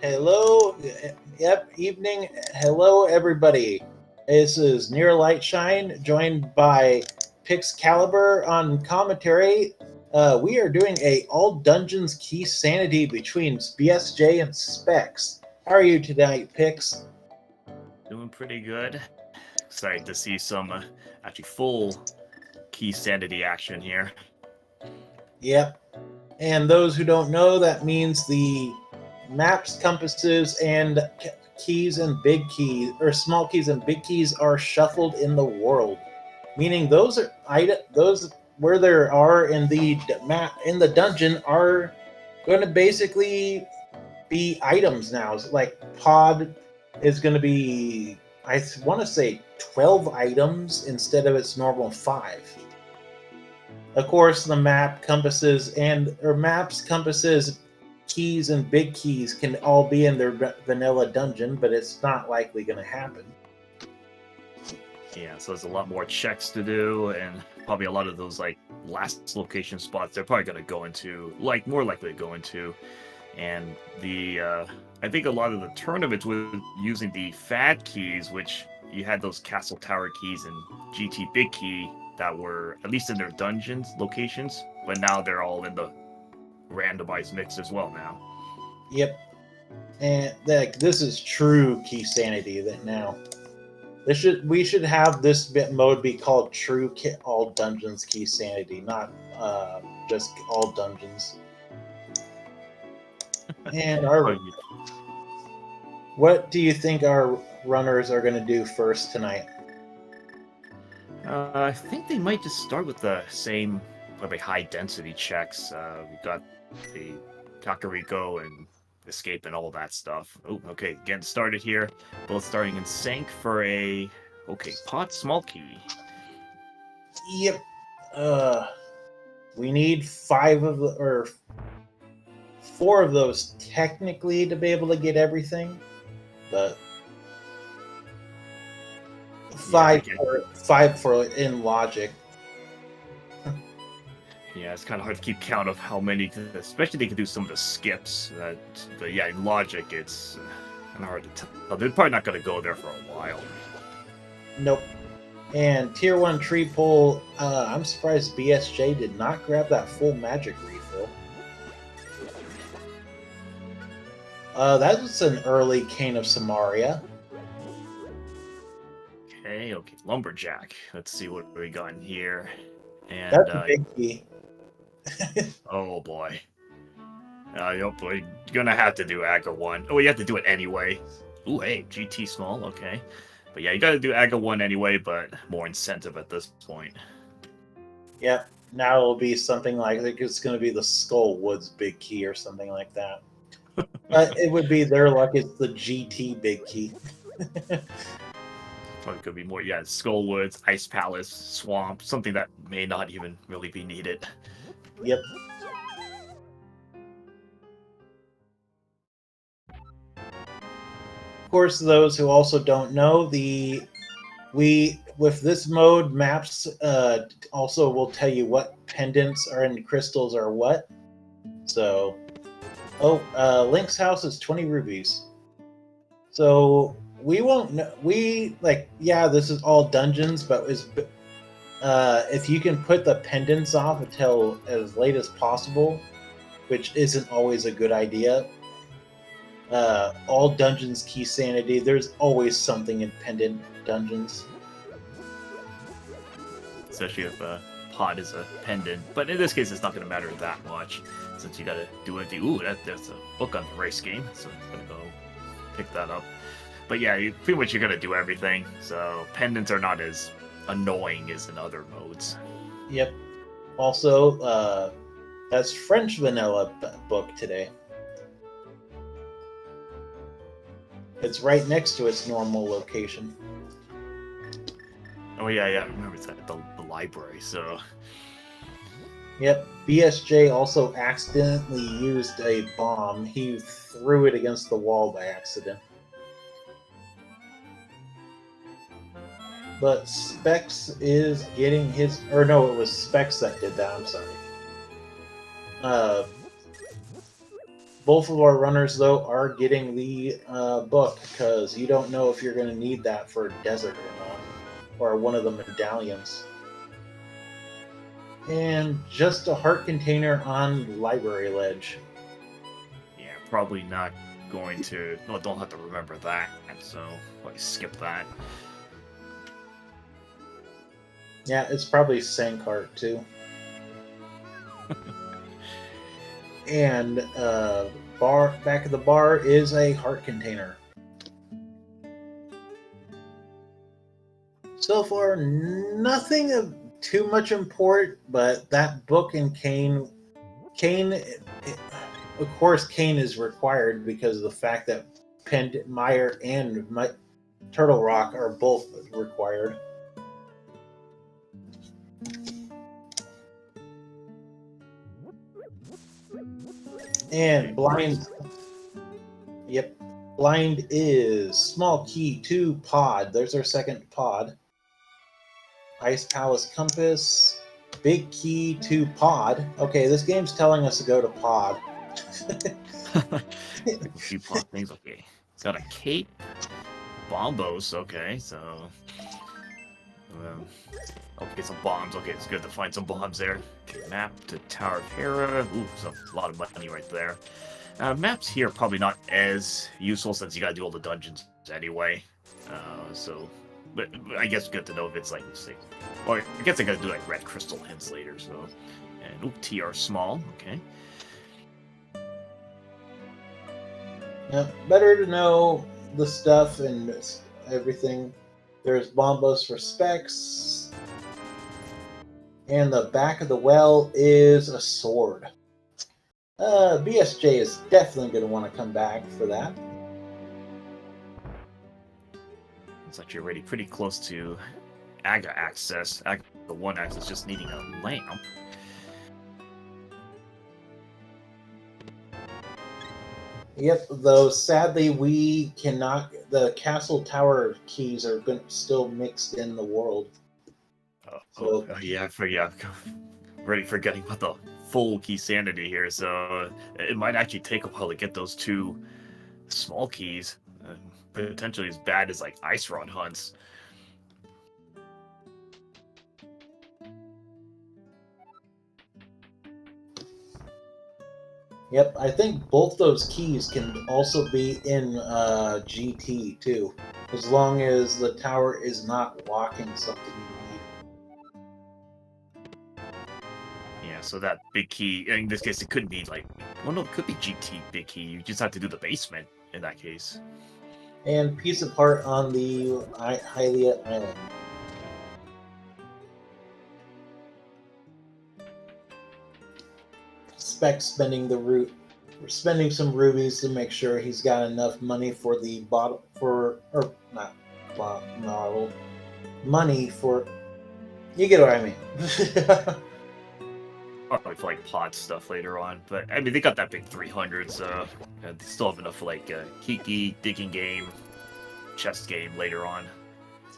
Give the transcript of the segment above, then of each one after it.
Hello, yep, evening. Hello, everybody. This is Near Lightshine, joined by Pixcalibur on commentary. We are doing a all dungeons key sanity between BSJ and Specs. How are you tonight, Pix? Doing pretty good. Excited to see some actually full key sanity action here. Yep. And those who don't know, that means the maps, compasses, and keys and big keys, or small keys and big keys, are shuffled in the world, meaning those where there are in the map in the dungeon are going to basically be items now. Like pod is going to be, I want to say, 12 items instead of its normal 5. Of course, the map, compasses, compasses, keys, and big keys can all be in their vanilla dungeon, but it's not likely going to happen. Yeah, so there's a lot more checks to do, and probably a lot of those like last location spots they're probably going to go into, like more likely to go into, and the I think a lot of the tournaments were using the fat keys, which you had those castle tower keys and GT big key that were at least in their dungeons locations, but now they're all in the randomized mix as well now. Yep, and this is true key sanity. That now we should have this bit mode be called true all dungeons key sanity, not just all dungeons. And Oh, what do you think our runners are going to do first tonight? I think they might just start with the same, probably high density checks. We got the Kakariko and escape and all that stuff. Oh, okay, getting started here. Both starting in sync for a pot small key. Yep. We need 5 of the, or 4 of those technically to be able to get everything, but five for in logic. Yeah, it's kind of hard to keep count of how many, especially they can do some of the skips. But yeah, in logic, it's kind of hard to tell. They're probably not going to go there for a while. Nope. And tier 1 tree pull, I'm surprised BSJ did not grab that full magic refill. That was an early Cane of Samaria. Okay, lumberjack. Let's see what we got in here. And That's a big key. oh boy. You're gonna have to do Aga 1. Oh, you have to do it anyway. Ooh, hey, GT small, okay. But yeah, you gotta do Aga 1 anyway, but more incentive at this point. Yep. Now it'll be something like, I think it's going to be the Skull Woods big key or something like that. It would be their luck. It's the GT big key. Probably could be more, yeah, Skullwoods, Ice Palace, Swamp, something that may not even really be needed. Yep. Of course, those who also don't know, with this mode, maps also will tell you what pendants are in crystals or what. So, Link's house is 20 rubies. So we won't know. This is all dungeons, but if you can put the pendants off until as late as possible, which isn't always a good idea. All dungeons key sanity. There's always something in pendant dungeons. Especially if a pot is a pendant. But in this case, it's not going to matter that much, since you got to do it. Ooh, there's a book on the race game, so I'm going to go pick that up. But yeah, pretty much you're going to do everything. So pendants are not as annoying as in other modes. Yep. Also, that's French vanilla book today. It's right next to its normal location. Oh yeah, I remember it's at the library, so... Yep, BSJ also accidentally used a bomb. He threw it against the wall by accident. But Specs is getting his... Or no, it was Specs that did that, I'm sorry. both of our runners, though, are getting the book because you don't know if you're going to need that for a desert or not, or one of the medallions. And just a heart container on library ledge. Yeah, probably not going to. Well, don't have to remember that, so like skip that. Yeah, it's probably Sank heart too. And back of the bar is a heart container. So far, nothing of too much import, but that book and Kane, of course, Kane is required because of the fact that Meyer and Turtle Rock are both required. And blind. Yep. Blind is small key to pod. There's our second pod. Ice Palace Compass. Big key to pod. Okay, this game's telling us to go to pod. Like a few pod things. Okay, it's got a cape, bombos. Okay, so okay, some bombs. Okay, it's good to find some bombs there. Okay, map to Tower of Hera. Ooh, there's a lot of money right there. Maps here probably not as useful since you gotta do all the dungeons anyway. But I guess it's good to know if it's like, say, or I guess I gotta do like red crystal hints later. So, and ooh, TR small. Okay. Yeah, better to know the stuff and everything. There's bombos for specs. And the back of the well is a sword. BSJ is definitely going to want to come back for that. Looks like you're already pretty close to Aga access. Aga the 1 access just needing a lamp. Yep, though sadly we cannot. The castle tower keys are still mixed in the world. Yeah, I forget. Already forgetting about the full Keysanity here, so it might actually take a while to get those 2 small keys. Potentially as bad as like ice rod hunts. Yep, I think both those keys can also be in GT too, as long as the tower is not locking something you need. Yeah, so that big key, in this case, it couldn't be like, well, no, it could be GT big key. You just have to do the basement in that case. And piece of part on the Hylia Island. Spec spending the root. We're spending some rubies to make sure he's got enough money for the bottle or not model money for. You get what I mean. Probably for like pod stuff later on, but I mean they got that big 300, so they still have enough for like Kiki, digging game, chest game later on.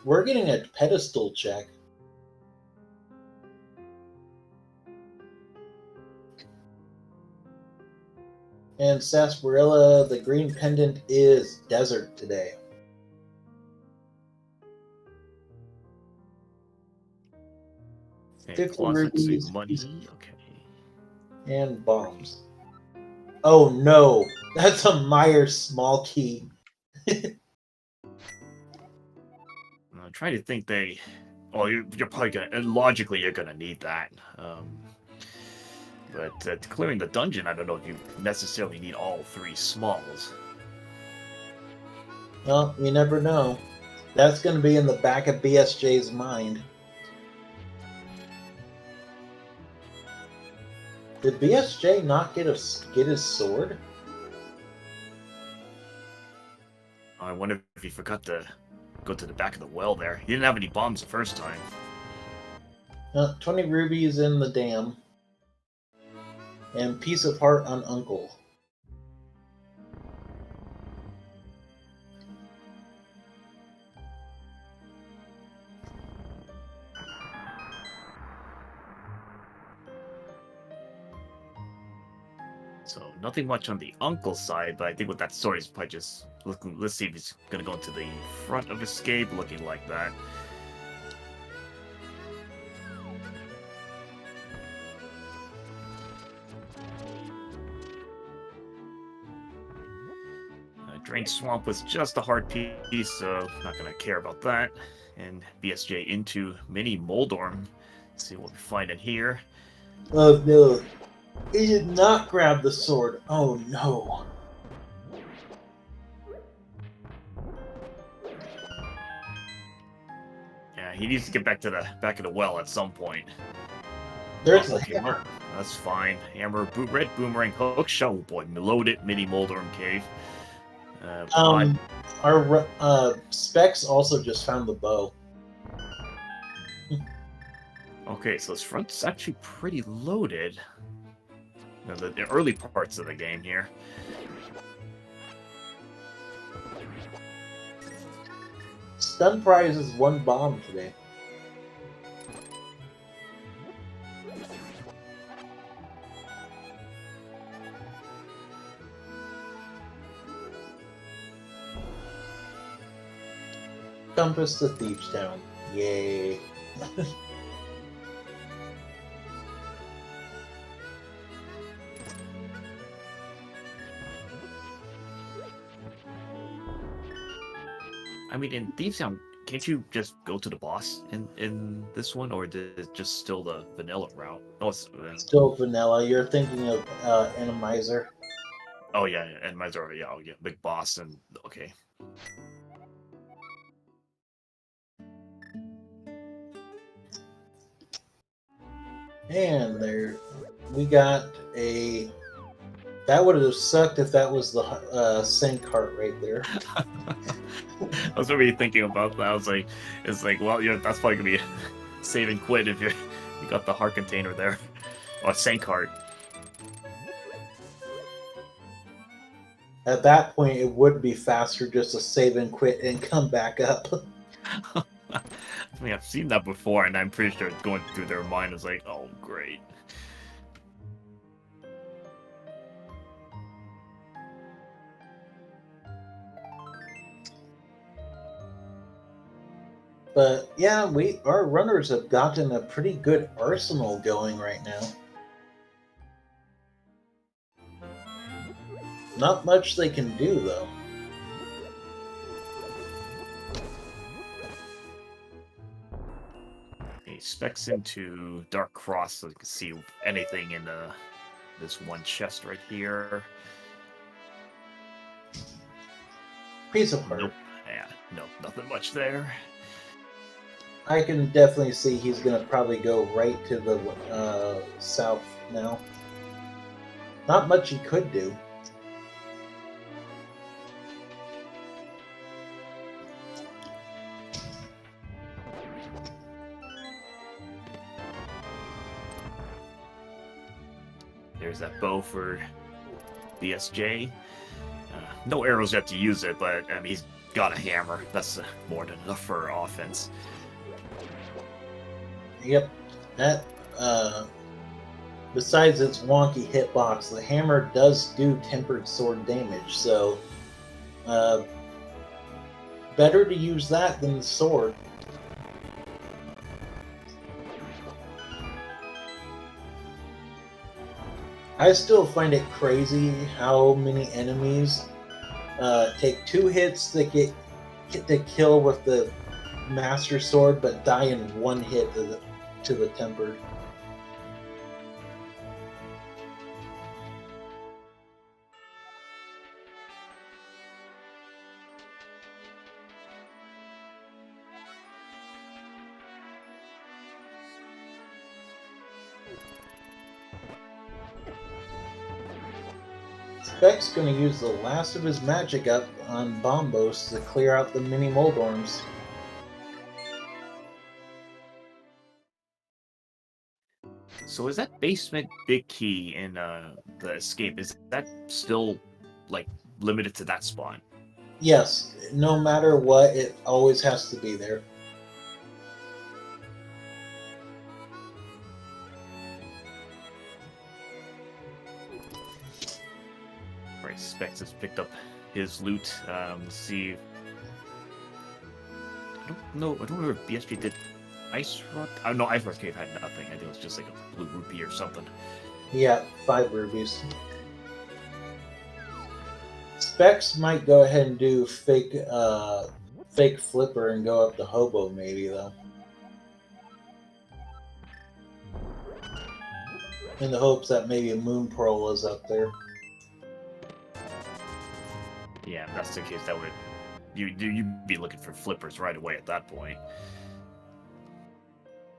We're getting a pedestal check. And Sarsaparilla, the green pendant is desert today. Okay, 50 closets, rubies, money. Okay. and bombs. Oh no, that's a Meyer small key. I'm trying to think they. Well, you're probably gonna logically you're gonna need that. But clearing the dungeon, I don't know if you necessarily need all 3 smalls. Well, you never know. That's going to be in the back of BSJ's mind. Did BSJ not get his sword? I wonder if he forgot to go to the back of the well there. He didn't have any bombs the first time. 20 rubies in the dam. And piece of heart on Uncle. So nothing much on the uncle side, but I think with that story, he's probably just looking. Let's see if he's gonna go into the front of escape, looking like that. Drain Swamp was just a hard piece, so not gonna care about that. And BSJ into Mini Moldorm. Let's see what we find in here. Oh no. He did not grab the sword. Oh no. Yeah, he needs to get back to the back of the well at some point. There's Oh, a hammer. That's fine. Hammer, red boomerang, hook, shovel boy, loaded mini Moldorm cave. Our Specs also just found the bow. Okay, so this front's actually pretty loaded. You know, the early parts of the game here. Stun prize is 1 bomb today. Compass to Thieves Town. Yay. I mean, in Thieves Town, can't you just go to the boss in this one, or is it just still the vanilla route? Oh, it's Still vanilla. You're thinking of Randomizer. oh yeah, and Mizora, yeah, oh, yeah, big boss, and okay. And there, we got a. That would have sucked if that was the sink cart right there. I was already thinking about that. I was like, it's like, well, yeah, that's probably gonna be a save and quit if you got the heart container there, or Sank heart. At that point, it would be faster just to save and quit and come back up. I mean, I've seen that before, and I'm pretty sure it's going through their mind is like, oh, great. But yeah, our runners have gotten a pretty good arsenal going right now. Not much they can do though. He specs into Dark Cross so you can see anything in this one chest right here. Piece of heart. Nope. Yeah, no, nothing much there. I can definitely see he's gonna probably go right to the south now. Not much he could do. There's that bow for BSJ. No arrows yet to use it, but I mean, he's got a hammer. That's more than enough for offense. Yep. That besides its wonky hitbox, the hammer does do tempered sword damage, so better to use that than the sword. I still find it crazy how many enemies take 2 hits to get to kill with the Master Sword, but die in 1 hit to the tempered. Spec's going to use the last of his magic up on Bombos to clear out the mini Moldorms. So is that basement big key in the escape? Is that still like limited to that spot? Yes, no matter what, it always has to be there. Right, Specs has picked up his loot. Let's see. I don't remember if BSG did Ice Rock. Oh, no, Ice Rock Cave had nothing. I think it was just like a blue rupee or something. Yeah, 5 rubies. Specs might go ahead and do fake flipper and go up to Hobo maybe though. In the hopes that maybe a Moon Pearl is up there. Yeah, if that's the case, that would you'd be looking for flippers right away at that point.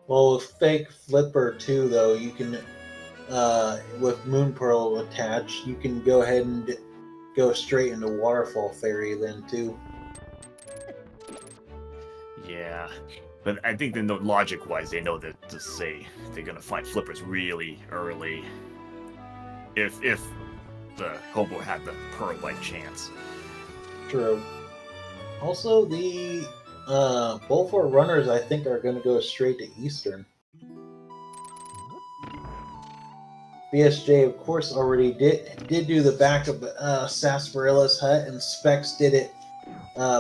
Well, with fake flipper too, though, you can with Moon Pearl attached, you can go ahead and go straight into Waterfall Fairy then too. Yeah, but I think they know logic-wise, they know that to say they're gonna find flippers really early. If the Hobo had the pearl by chance. True. Also, the both our runners, I think, are going to go straight to Eastern. BSJ, of course, already did do the back of Sarsparella's hut, and Specs did it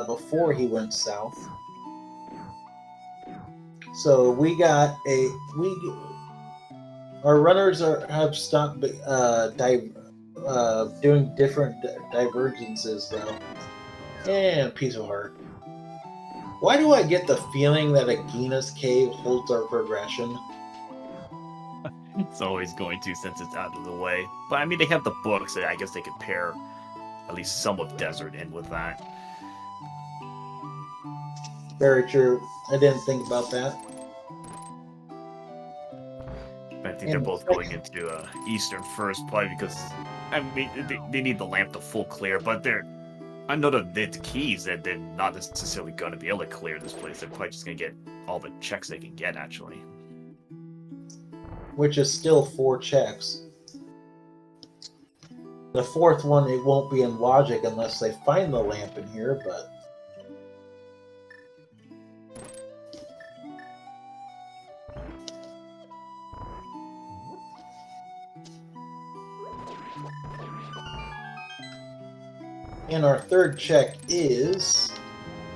before he went south. So we got our runners have stopped doing different divergences though. And Piece of Heart. Why do I get the feeling that Agina's Cave holds our progression? It's always going to, since it's out of the way. But I mean, they have the books, so I guess they could pair at least some of Desert in with that. Very true. I didn't think about that. I think they're both going into Eastern first, probably because I mean they need the lamp to full clear, but I know that the keys that they're not necessarily going to be able to clear this place. They're probably just going to get all the checks they can get, actually. Which is still 4 checks. The 4th one, it won't be in logic unless they find the lamp in here, but... And our 3rd check is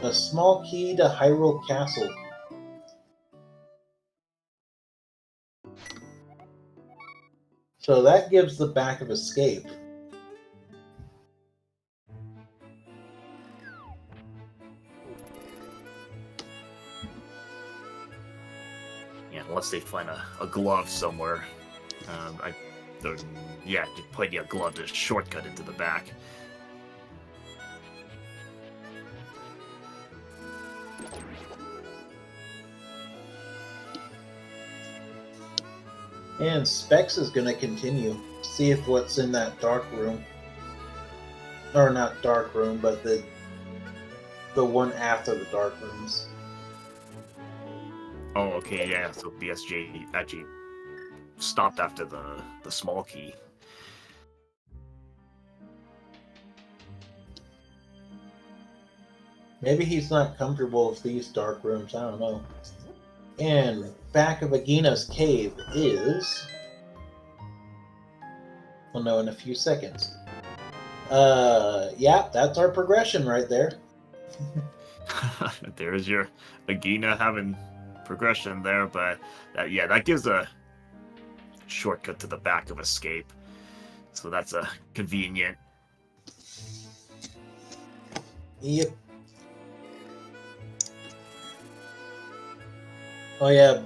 a small key to Hyrule Castle. So that gives the back of escape. Yeah, unless they find a glove somewhere. Yeah, just putting a glove to shortcut into the back. And Specs is going to continue. See if what's in that dark room. Or not dark room, but the one after the dark rooms. Oh, okay, yeah, so BSJ actually stopped after the small key. Maybe he's not comfortable with these dark rooms, I don't know. And back of Agina's cave is... We'll know in a few seconds. Yeah, that's our progression right there. There's your Agina having progression there, but that gives a shortcut to the back of escape. So that's a convenient. Yep. Oh yeah,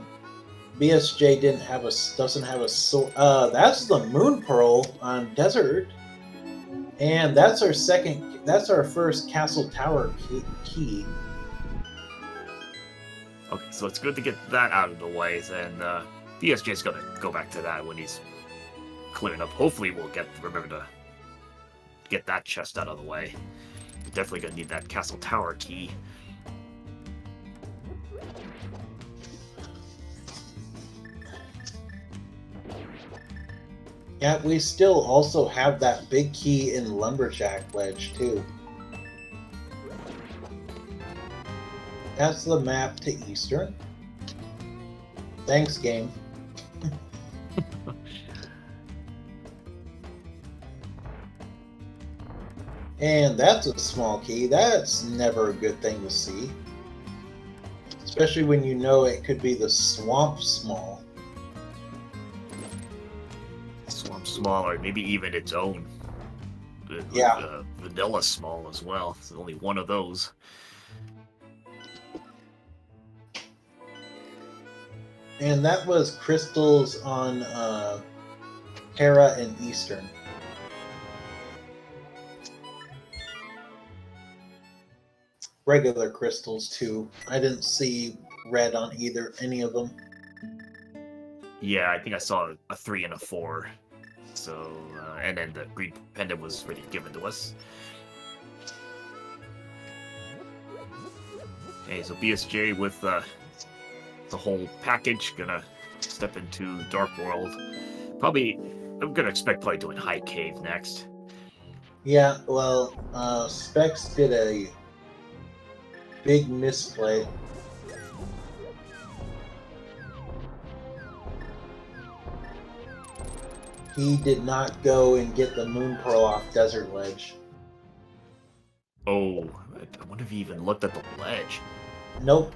BSJ doesn't have a sword. That's the Moon Pearl on Desert, and that's our first Castle Tower key. Okay, so it's good to get that out of the way, and BSJ's gonna go back to that when he's clearing up. Hopefully we'll remember to get that chest out of the way. We're definitely gonna need that Castle Tower key. Yeah, we still also have that big key in Lumberjack Ledge, too. That's the map to Eastern. Thanks, game. And that's a small key. That's never a good thing to see. Especially when you know it could be the swamp small. Swamp small, or maybe even its own. Yeah. Vanilla small as well. It's only one of those. And that was crystals on Hera and Eastern. Regular crystals too. I didn't see red on any of them. Yeah, I think I saw a 3 and a 4. So, and then the green pendant was already given to us. Okay, so BSJ with the whole package, gonna step into Dark World. I'm gonna expect probably doing High Cave next. Yeah, well, Specs did a big misplay. He did not go and get the Moon Pearl off Desert Ledge. Oh, I wonder if he even looked at the ledge. Nope.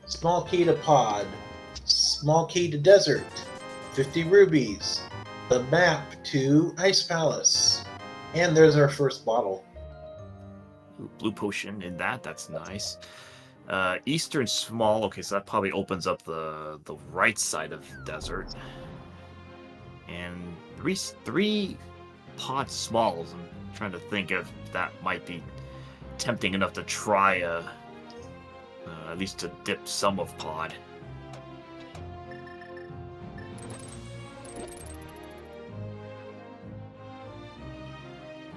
Small key to pod. Small key to desert. 50 rubies. The map to Ice Palace. And there's our first bottle. Ooh, blue potion in that. That's nice. Eastern small. Okay, so that probably opens up the right side of desert. And three pod smalls. I'm trying to think if that might be tempting enough to try at least to dip some of pod.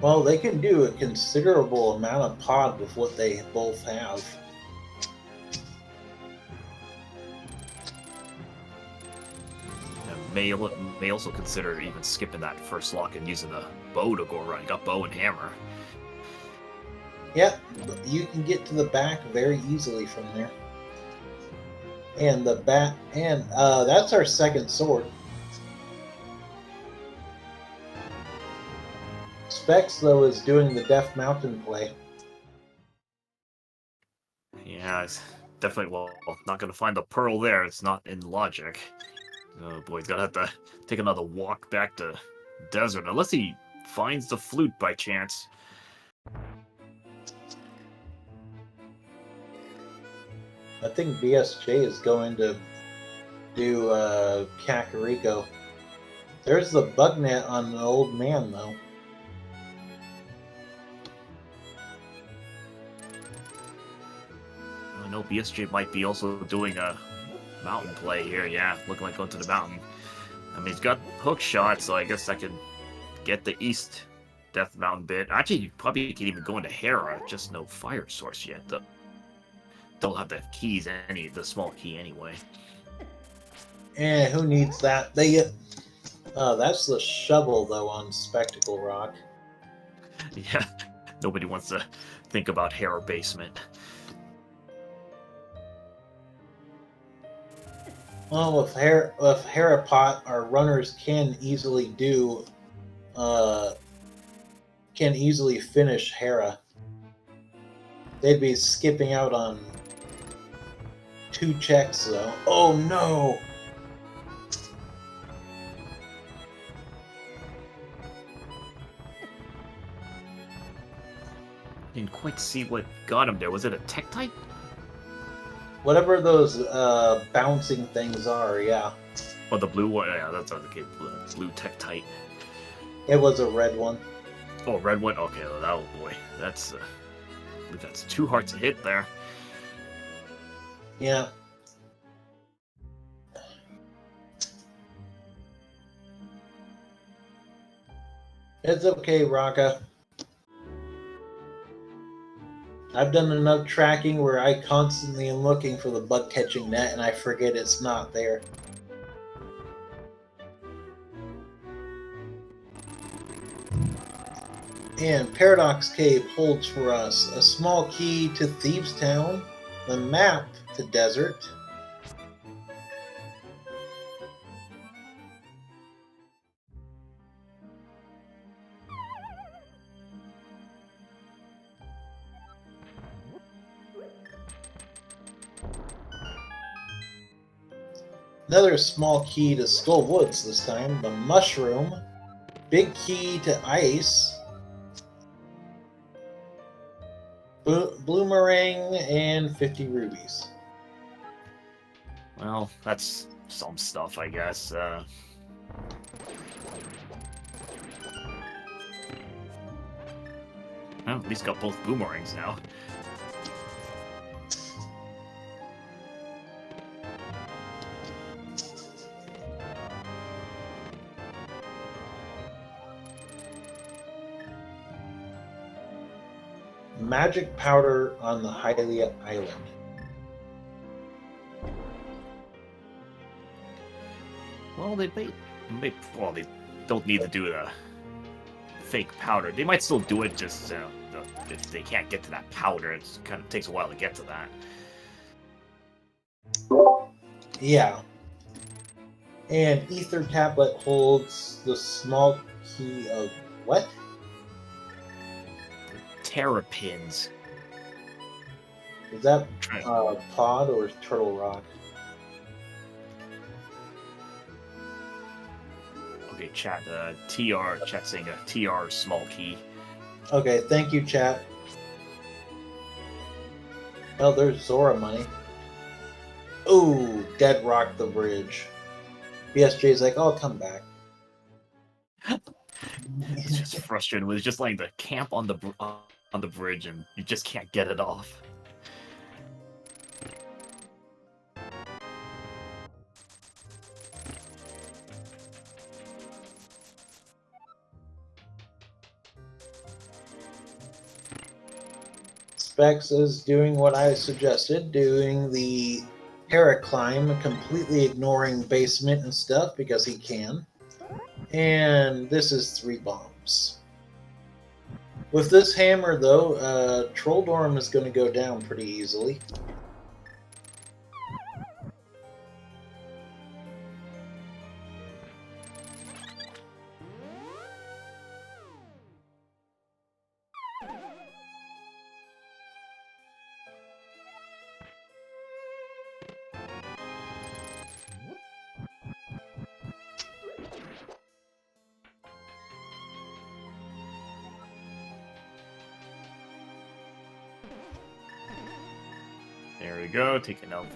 Well, they can do a considerable amount of pod with what they both have. May also consider even skipping that first lock and using the bow to go around. You got bow and hammer. Yep, you can get to the back very easily from there. And the bat, and that's our second sword. Specs, though, is doing the Death Mountain play. Yeah, it's definitely, well, not going to find the pearl there. It's not in logic. Oh boy, he's going to have to take another walk back to desert, unless he finds the flute by chance. I think BSJ is going to do Kakariko. There's the bug net on the old man, though. I know BSJ might be also doing a mountain play here. Yeah, looking like going to the mountain. I mean, he's got hook shot, so I guess I could get the east Death Mountain bit. Actually, you probably can even go into Hera, just no fire source yet, though. Don't have the keys, the small key anyway. Who needs that? That's the shovel, though, on Spectacle Rock. Yeah, nobody wants to think about Hera basement. Well, with Herapot, our runners can easily finish Hera. They'd be skipping out on 2 checks, though. Oh no! Didn't quite see what got him there. Was it a Tektite? Whatever those bouncing things are, yeah. Oh, the blue one? Yeah, that's okay. Blue Tektite. It was a red one. Oh, red one? Okay, oh boy. That's 2 hearts a hit there. Yeah. It's okay, Raka. I've done enough tracking where I constantly am looking for the bug catching net and I forget it's not there. And Paradox Cave holds for us a small key to Thieves Town, the map to Desert, Another small key to Skull Woods this time. The mushroom. Big key to ice. Bloomerang and 50 rubies. Well, that's some stuff, I guess. Well, at least got both boomerangs now. Magic powder on the Hylia Island. Well, they well, they don't need to do the fake powder. They might still do it, just if they can't get to that powder, it kind of takes a while to get to that. Yeah. And Ether Tablet holds the small key of what? Terrapins. Is that pod or Turtle Rock? Okay, chat. Chat saying a TR small key. Okay, thank you, chat. Oh, there's Zora money. Ooh, Dead Rock the bridge. BSJ's like, I'll come back. It's just frustrating. It's just like the camp on the bridge, and you just can't get it off. Specs is doing what I suggested, doing the paraclimb, completely ignoring basement and stuff because he can. And this is 3 bombs. With this hammer, though, Troll Dorm is going to go down pretty easily. There we go, taking out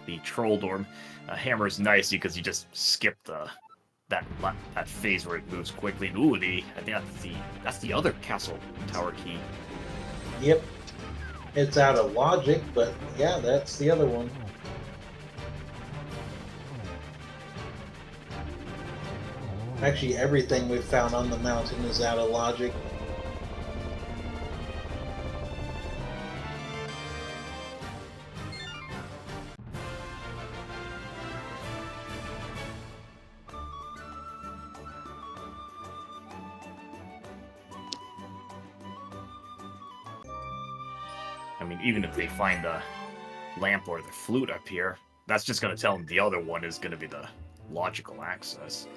the Troll Dorm. Hammer's nice because you just skip that phase where it moves quickly. And ooh, I think that's the other castle tower key. Yep. It's out of logic, but yeah, that's the other one. Actually, everything we've found on the mountain is out of logic. I mean, even if they find the lamp or the flute up here, that's just going to tell them the other one is going to be the logical access.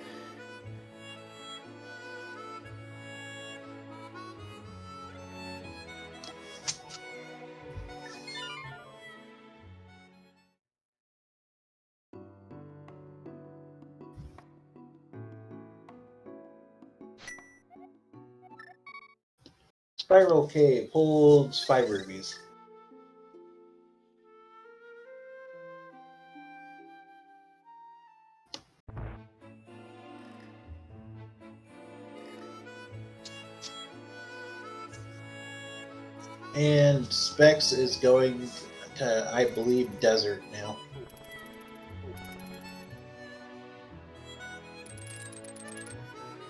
Spiral Cave holds 5 rubies. And Specs is going to, I believe, Desert now.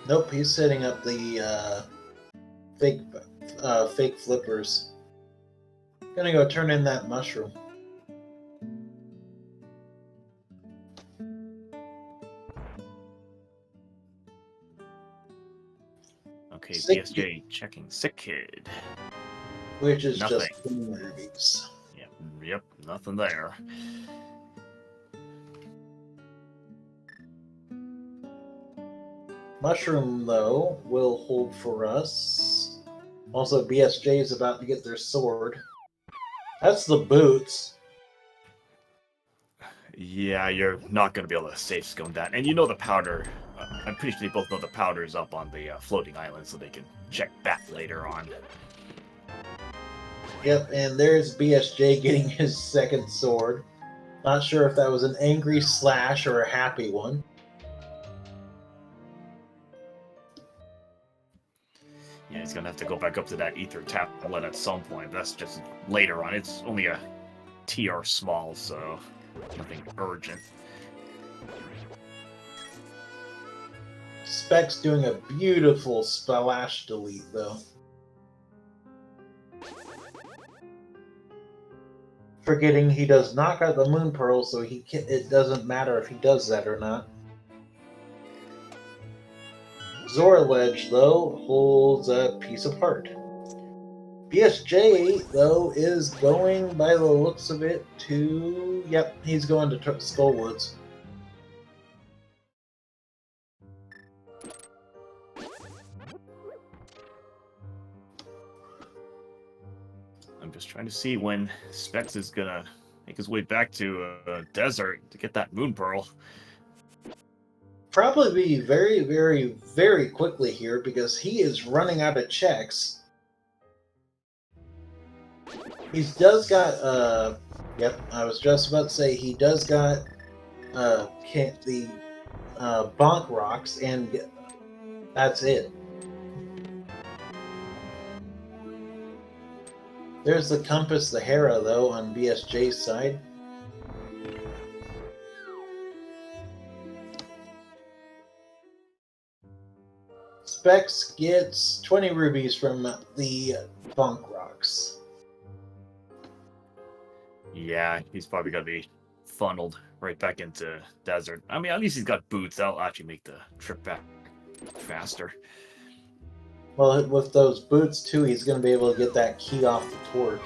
Nope, he's setting up the fake flippers. Gonna go turn in that mushroom. Okay, Sick BSJ checking Sick Kid. Which is Nothing. just 2 rubies. Yep, nothing there. Mushroom, though, will hold for us. Also, BSJ is about to get their sword. That's the boots. Yeah, you're not going to be able to safe scone that. And you know the powder. I'm pretty sure they both know the powder is up on the floating island, so they can check back later on. Yep, and there's BSJ getting his second sword. Not sure if that was an angry slash or a happy one. Yeah, he's going to have to go back up to that ether tablet at some point. That's just later on. It's only a TR small, so nothing urgent. Specs doing a beautiful splash delete, though. Forgetting he does not got the Moon Pearl, so it doesn't matter if he does that or not. Zora Ledge, though, holds a piece of heart. BSJ, though, is going, by the looks of it, to... Yep, he's going to Skullwoods. I'm just trying to see when Specs is going to make his way back to Desert to get that Moon Pearl. Probably be very, very, very quickly here because he is running out of checks. He does got, yep, I was just about to say he does got the Bonk Rocks, and that's it. There's the Compass, the Hera, though, on BSJ's side. Specs gets 20 rubies from the Bonk Rocks. Yeah, he's probably going to be funneled right back into Desert. I mean, at least he's got boots. That'll actually make the trip back faster. Well, with those boots, too, he's going to be able to get that key off the torch.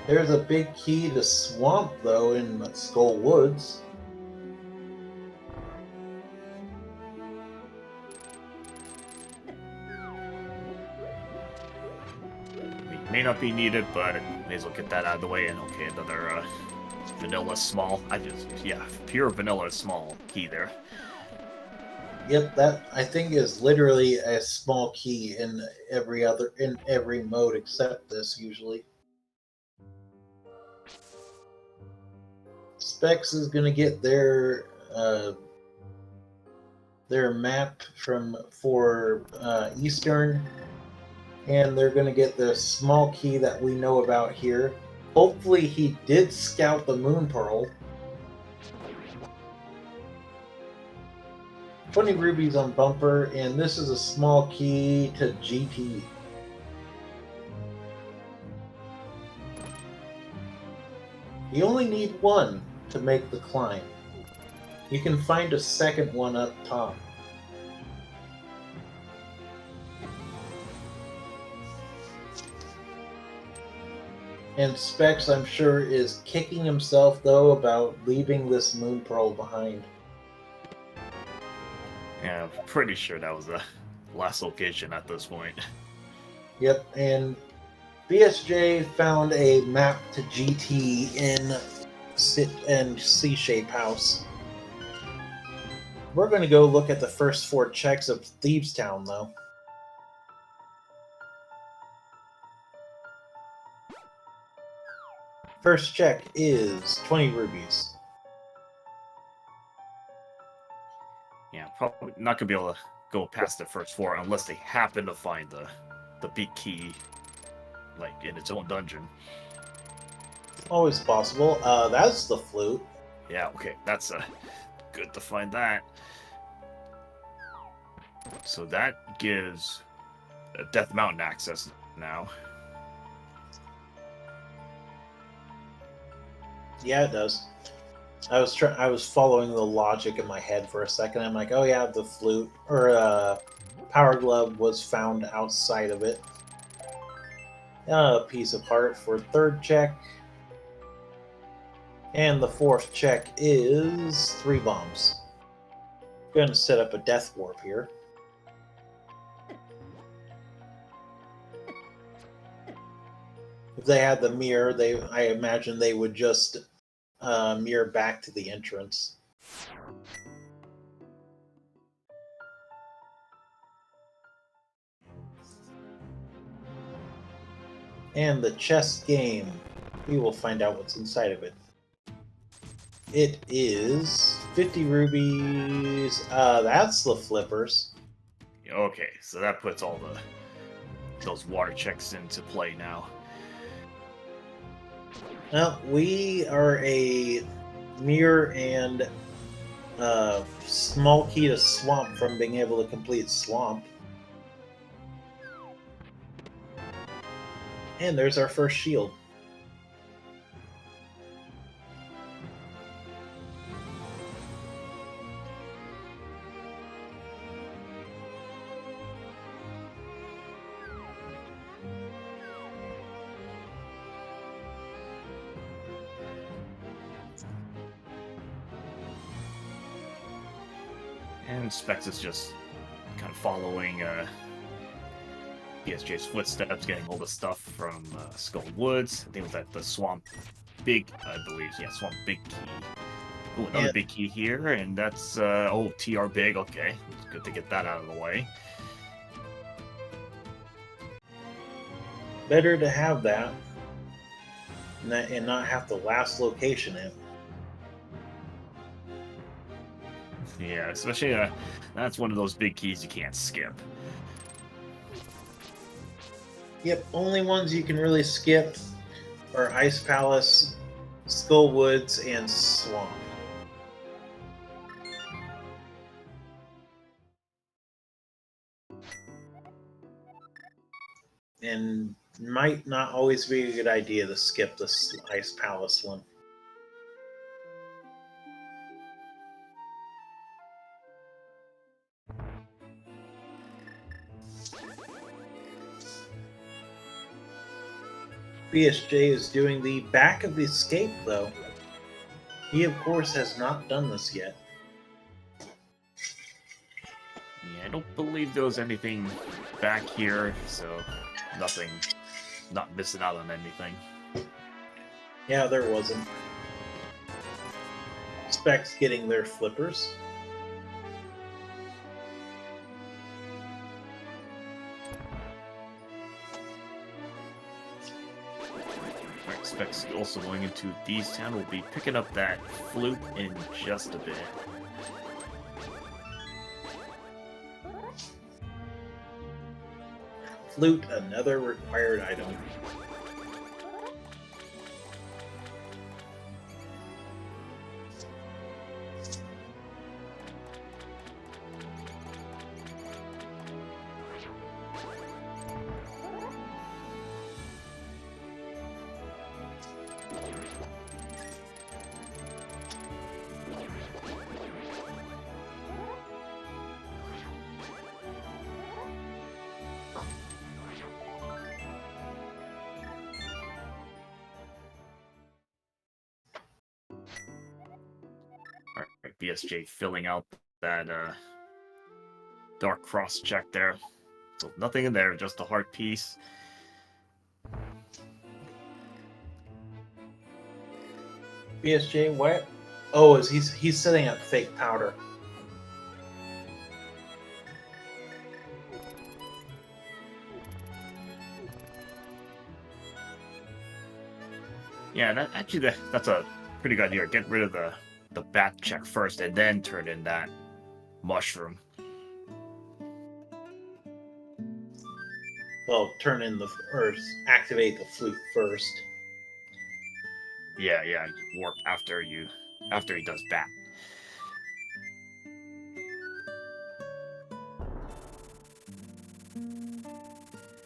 There's a big key to Swamp, though, in Skull Woods. May not be needed, but may as well get that out of the way. And okay, another vanilla small. Pure vanilla small key there. Yep, that I think is literally a small key in every mode except this usually. Specs is going to get their map for Eastern, and they're going to get the small key that we know about here. Hopefully he did scout the Moon Pearl. 20 rubies on Bumper, and this is a small key to GT. You only need one to make the climb. You can find a second one up top. And Specs, I'm sure, is kicking himself, though, about leaving this Moon Pearl behind. Yeah, I'm pretty sure that was the last location at this point. Yep, and BSJ found a map to GT in C-Shape House. We're going to go look at the first 4 checks of Thieves Town, though. First check is 20 rubies. Yeah, probably not gonna be able to go past the first 4 unless they happen to find the big key, like in its own dungeon. Always possible. That's the flute. Yeah, okay, that's good to find that. So that gives Death Mountain access now. Yeah, it does. I was following the logic in my head for a second. I'm like, oh yeah, the flute or Power Glove was found outside of it. A piece of heart for third check. And the fourth check is 3 bombs. Going to set up a death warp here. If they had the mirror, I imagine they would just mirror back to the entrance. And the chess game. We will find out what's inside of it. It is 50 rubies. That's the flippers. Okay, so that puts all those water checks into play now. Well, we are a mirror and small key to swamp from being able to complete swamp. And there's our first shield. And Specs is just kind of following PSJ's footsteps, getting all the stuff from Skull Woods. I think it was at the Swamp Big, I believe. Yeah, Swamp Big Key. Oh, another big key here, and that's, TR Big. Okay, it's good to get that out of the way. Better to have that and not have to last location it. Yeah, especially that's one of those big keys you can't skip. Yep, only ones you can really skip are Ice Palace, Skull Woods, and Swamp. And might not always be a good idea to skip the Ice Palace one. BSJ is doing the back of the escape, though. He, of course, has not done this yet. Yeah, I don't believe there was anything back here, so nothing, not missing out on anything. Yeah, there wasn't. Specs getting their flippers. Alright, Specs also going into Thieves Town. We'll be picking up that flute in just a bit. Flute, another required item. Alright, BSJ filling out that Dark Cross check there. So nothing in there, just a heart piece. BSJ, what? Oh, he's setting up fake powder. Yeah, that's a pretty good idea. Get rid of the bat check first, and then turn in that mushroom. Well, or activate the flute first. Yeah, warp after he does bat.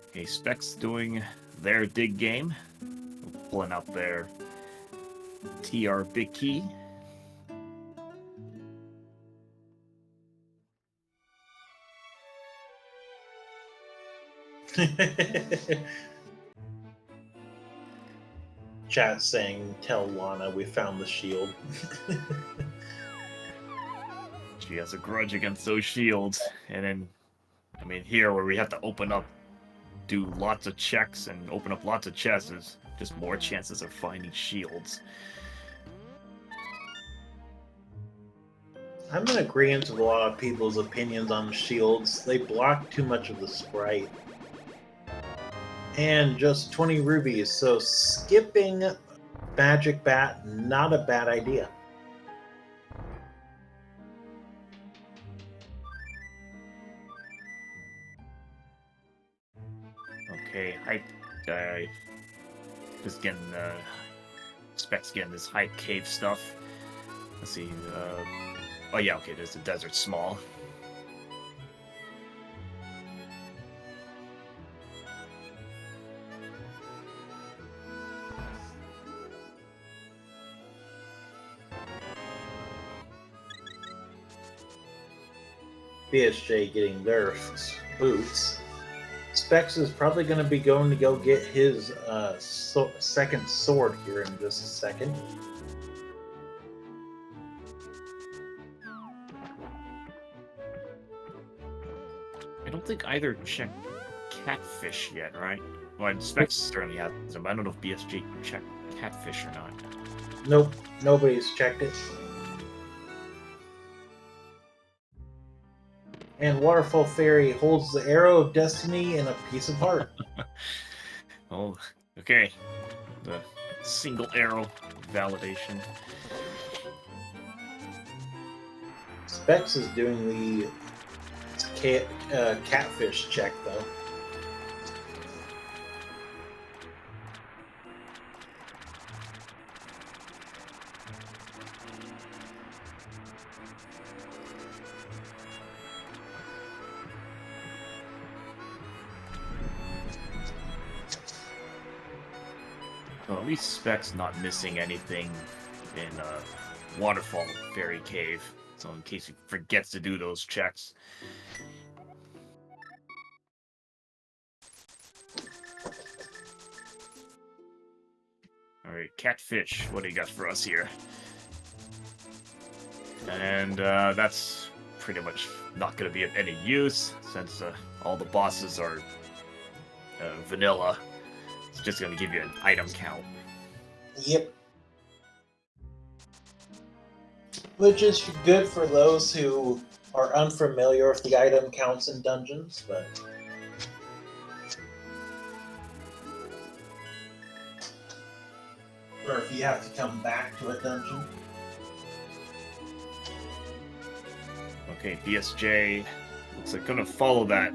Okay, Specs doing their dig game, pulling out their TR Big Key. Chat saying, "Tell Lana we found the shield." She has a grudge against those shields. And then, I mean, here where we have to do lots of checks and open up lots of chests, there's just more chances of finding shields. I'm in agreement with a lot of people's opinions on the shields. They block too much of the sprite. And just 20 rubies, so skipping Magic Bat, not a bad idea. Okay, I just getting Specs getting this hype cave stuff. Let's see. Oh yeah, okay. There's the desert small. BSJ getting their boots. Specs is probably going to be going to go get his second sword here in just a second. I don't think either checked catfish yet, right? Well, Specs certainly has them. I don't know if BSJ checked catfish or not. Nope, nobody's checked it. And Waterfall Fairy holds the arrow of destiny and a piece of heart. Oh, okay. The single arrow validation. Specs is doing the catfish check, though. Well, at least Specs not missing anything in Waterfall Fairy Cave. So in case he forgets to do those checks. Alright, catfish, what do you got for us here? And that's pretty much not going to be of any use, since all the bosses are vanilla. It's just going to give you an item count. Yep. Which is good for those who are unfamiliar with the item counts in dungeons, but... or if you have to come back to a dungeon. Okay, BSJ looks like gonna follow that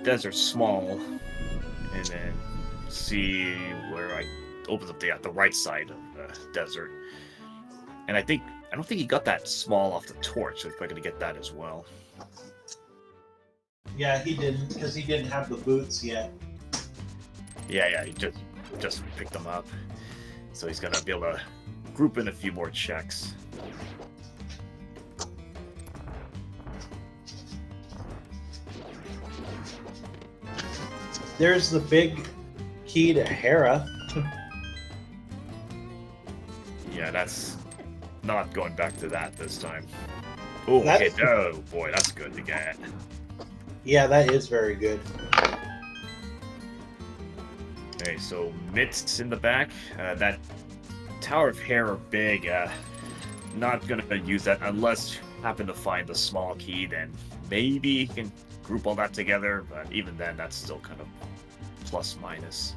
desert small and then see where I opens up the right side of the desert. And I don't think he got that small off the torch, so he's probably gonna get that as well. Yeah, he didn't, because he didn't have the boots yet. Yeah, he just picked them up. So he's gonna be able to group in a few more checks. There's the big key to Hera. Yeah, that's not going back to that this time. Oh, okay. Oh boy, that's good to get. Yeah, that is very good. Okay, so mitts in the back. That Tower of Hair big. Not gonna use that unless you happen to find the small key. Then maybe you can group all that together. But even then, that's still kind of plus minus.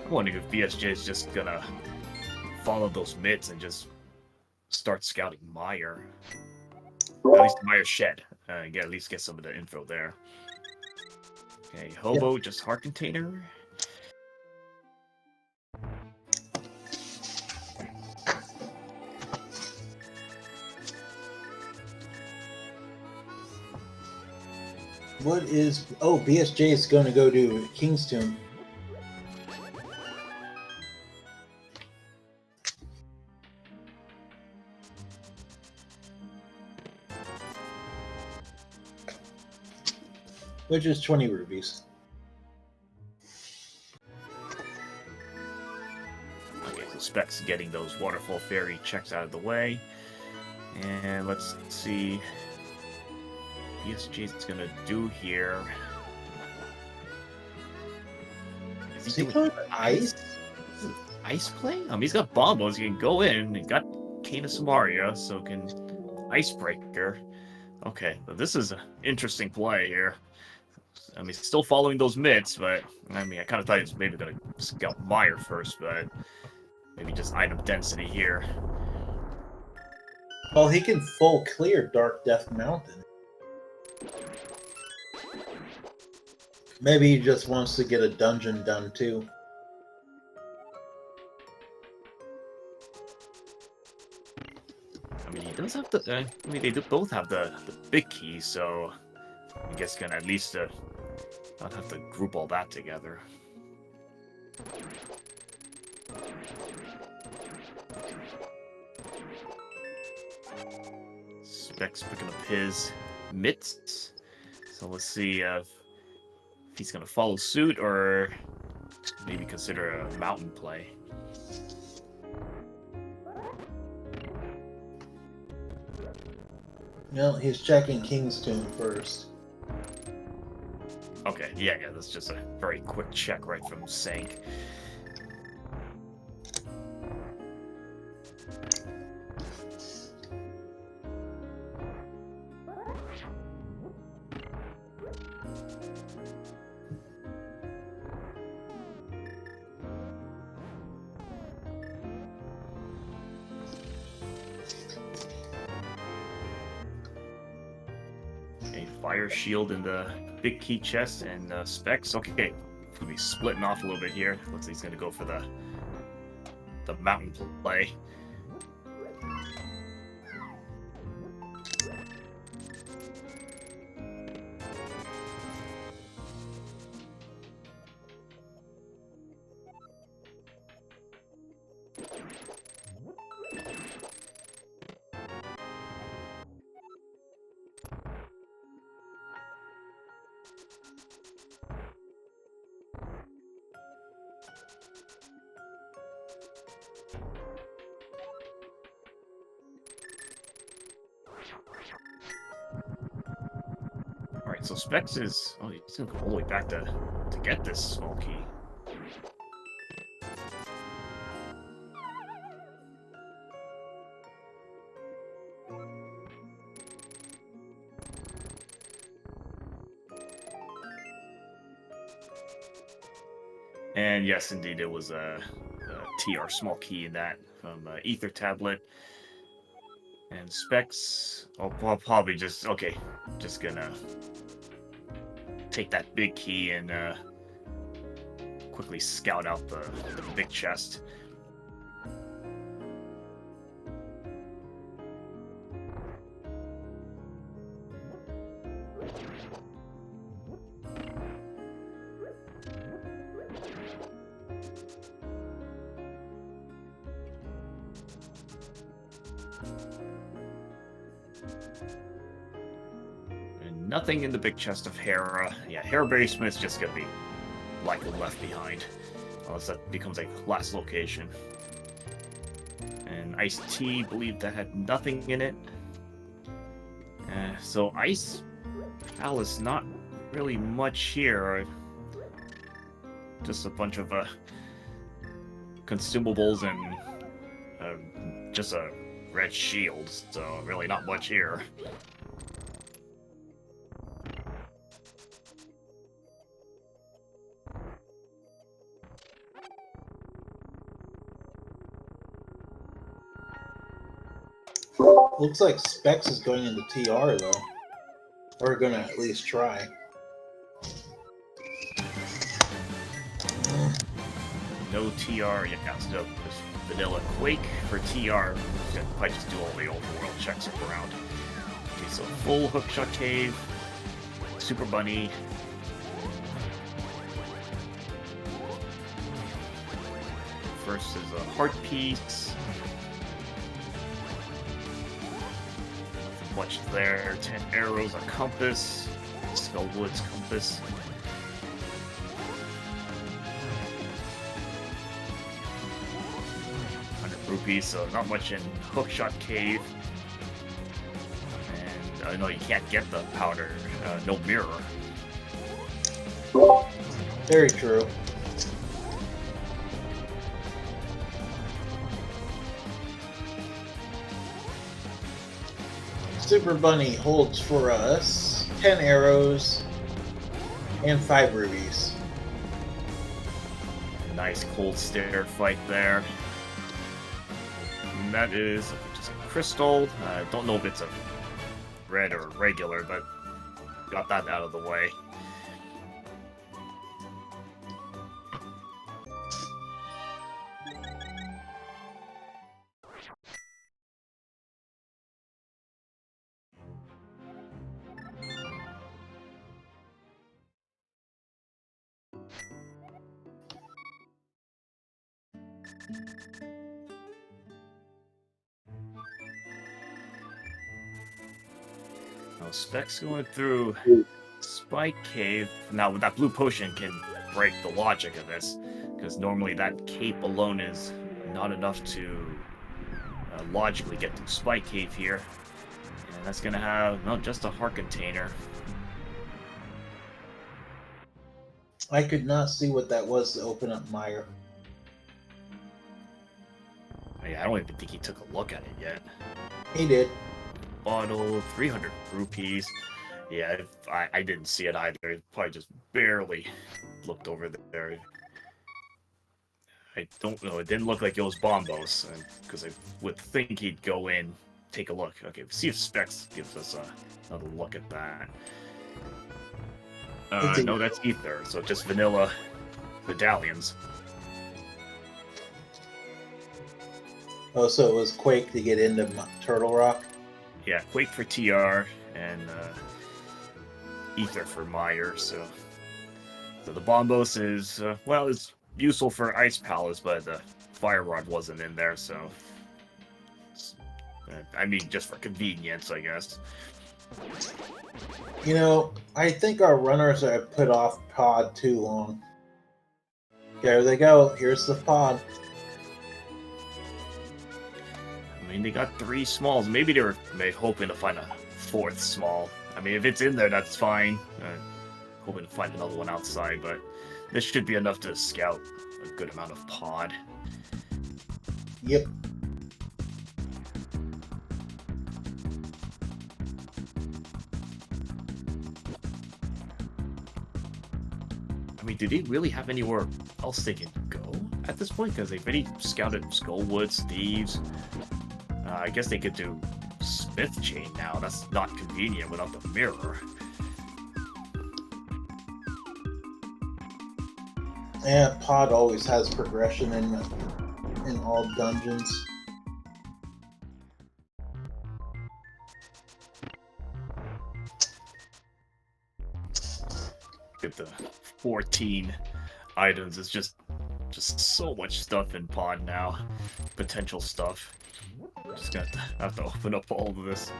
I'm wondering if BSJ is just gonna follow those mitts and just start scouting Meyer. At least Meyer shed. At least get some of the info there. Okay, Hobo, just heart container. What is... oh, BSJ is going to go to King's Tomb. which is 20 rubies. Okay, so Specs getting those Waterfall Fairy checks out of the way. And let's see what ESG's gonna do here. Is he going ice? Ice play? He's got bombos. He can go in. He got Cane of Samaria, so can Icebreaker. Okay, but this is an interesting play here. He's still following those mitts, but I kind of thought he was maybe going to scout Mire first, but maybe just item density here. Well, he can full clear Dark Death Mountain. Maybe he just wants to get a dungeon done too. He does have the. They do both have the big key, so I guess can at least not have to group all that together. Specs picking up his mitts, so let's see if he's gonna follow suit or maybe consider a mountain play. No, he's checking King's Tomb first. Okay, yeah, that's just a very quick check right from Sank. Fire shield in the big key chest and Specs. Okay, gonna be splitting off a little bit here. Looks like he's gonna go for the mountain play. Alright, so Specs is... Oh, he's gonna go all the way back to get this small key. And yes, indeed, it was a TR small key in that from Ether Tablet. And Specs, I'll probably just gonna take that big key and quickly scout out the big chest. Nothing in the big chest of Hera. Yeah, Hairberry Smith's just gonna be likely left behind. Unless that becomes a last location. And Ice Tea, believe that had nothing in it. So Ice Palace, not really much here. Just a bunch of consumables and just a red shield. So really not much here. Looks like Specs is going into TR though. Or gonna at least try. No TR, yeah, so just vanilla Quake for TR. Probably just do all the overworld checks up around. Okay, so full Hookshot Cave, Super Bunny. First is a Heart Piece. Much there, 10 arrows, a compass, Skullwood's compass. 100 rupees, so not much in Hookshot Cave. And I know you can't get the powder, no mirror. Very true. Super Bunny holds for us 10 arrows and 5 rubies. Nice cold stare fight there. And that is just a crystal. I don't know if it's a red or regular, but got that out of the way. Now Specs going through Spike Cave. Now with that blue potion can break the logic of this, because normally that cape alone is not enough to logically get to Spike Cave here. And that's gonna have not just a heart container. I could not see what that was to open up Meyer. I don't even think he took a look at it yet. He did. Bottle, 300 rupees. Yeah, I didn't see it either. Probably just barely looked over there. I don't know. It didn't look like it was Bombos, because I would think he'd go in, take a look. Okay, see if Specs gives us another look at that. No, that's Ether, so just vanilla medallions. Oh, so it was Quake to get into Turtle Rock? Yeah, Quake for TR, and Ether for Meyer, so the Bombos is, well, it's useful for Ice Palace, but the Fire Rod wasn't in there, so... I mean, just for convenience, I guess. You know, I think our runners have put off pod too long. There they go. Here's the pod. I mean, they got 3 smalls. Maybe they were hoping to find a 4th small. I mean, if it's in there, that's fine. Hoping to find another one outside, but this should be enough to scout a good amount of pod. Yep. I mean, do they really have anywhere else they can go at this point? Because they've already scouted Skullwoods, Thieves. I guess they could do Smith Chain now. That's not convenient without the mirror. Yeah, pod always has progression in all dungeons. Get the 14 items. It's just so much stuff in pod now. Potential stuff. Just gonna have to open up all of this.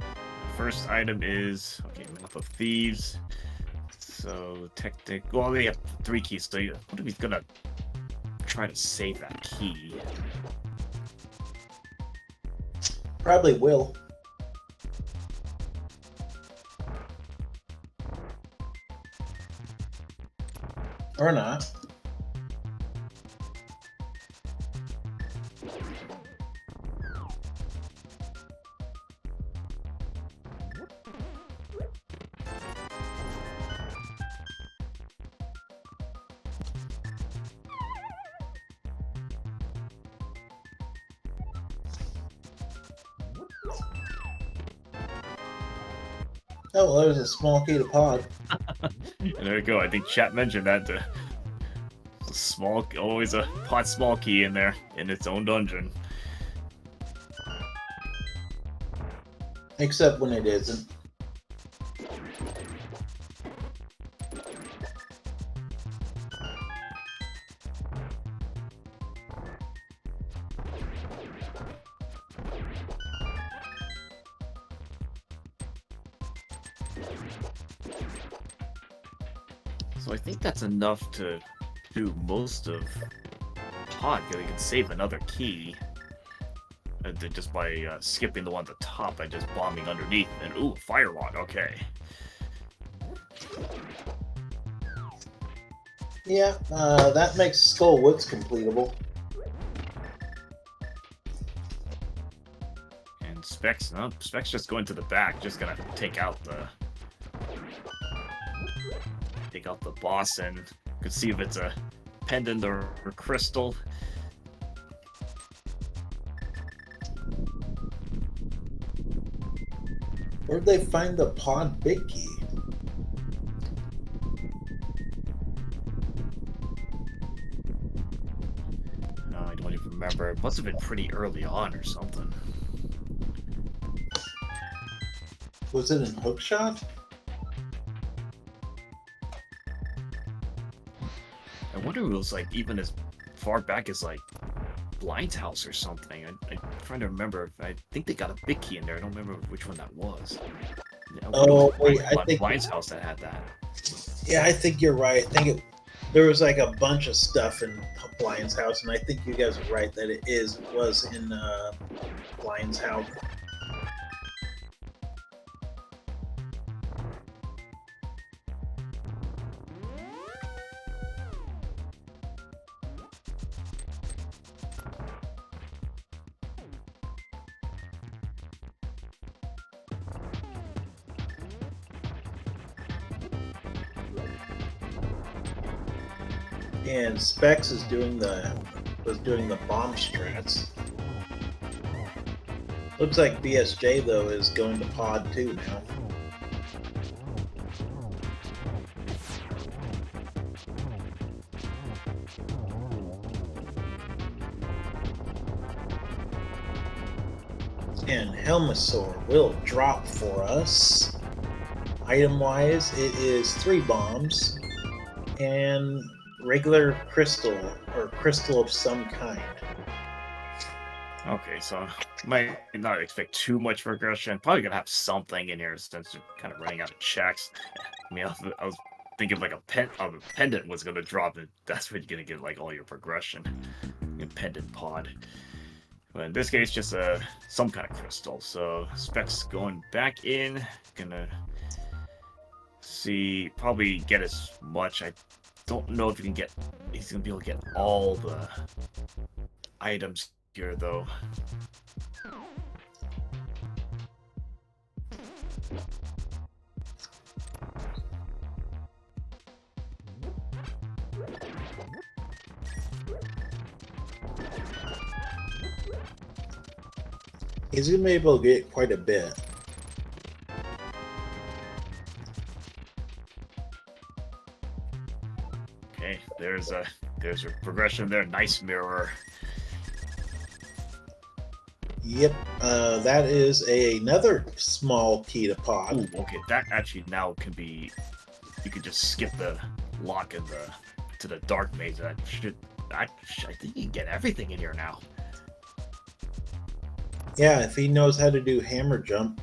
First item is, okay, Map of Thieves. So, well, they have 3 keys, so what if he's gonna try to save that key? Probably will. Or not. Oh, well, there's a small key to pod. And there we go. I think chat mentioned that. Always a pod small key in there, in its own dungeon. Except when it isn't. So I think that's enough to do most of Pod, because we can save another key just by skipping the one at the top by just bombing underneath. And ooh, fire log. Okay. Yeah, that makes Skull Woods completable. And Specs, no, Specs just going to the back, just gonna take out the boss, and you can see if it's a pendant or crystal. Where'd they find the Pod Big Key? I don't even remember. It must have been pretty early on or something. Was it in Hookshot? I wonder if it was like even as far back as like Blind's house or something. I'm trying to remember. I think they got a big key in there. I don't remember which one that was. Oh, wait, I think Blind's house that had that. Yeah, I think you're right. I think there was like a bunch of stuff in Blind's house, and I think you guys are right that it was in Blind's house. And Specs was doing the bomb strats. Looks like BSJ though is going to Pod 2 now. And Helmosaur will drop for us. Item wise, it is 3 bombs and regular crystal or crystal of some kind. Okay, so might not expect too much progression. Probably gonna have something in here since we're kind of running out of checks. I mean, I was thinking like a pendant was gonna drop, and that's when you're gonna get like all your progression. A pendant pod. But in this case, just some kind of crystal. So Specs going back in, gonna see, probably get as much. I don't know if he's gonna be able to get all the items here though. He's gonna be able to get quite a bit. Okay, there's a progression there. Nice mirror. Yep, that is another small key to Pod. Ooh, okay, that actually now can be. You could just skip the lock in to the dark maze. I think you can get everything in here now. Yeah, if he knows how to do hammer jump.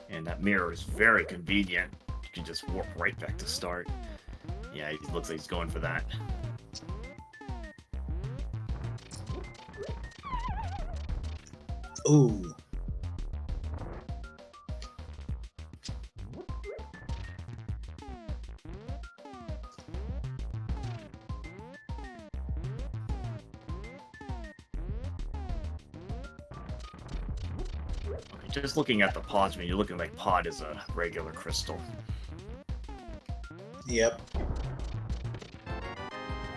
And that mirror is very convenient. You can just warp right back to start. Yeah, it looks like he's going for that. Ooh. Just looking at the pods, I mean, you're looking like pod is a regular crystal. Yep.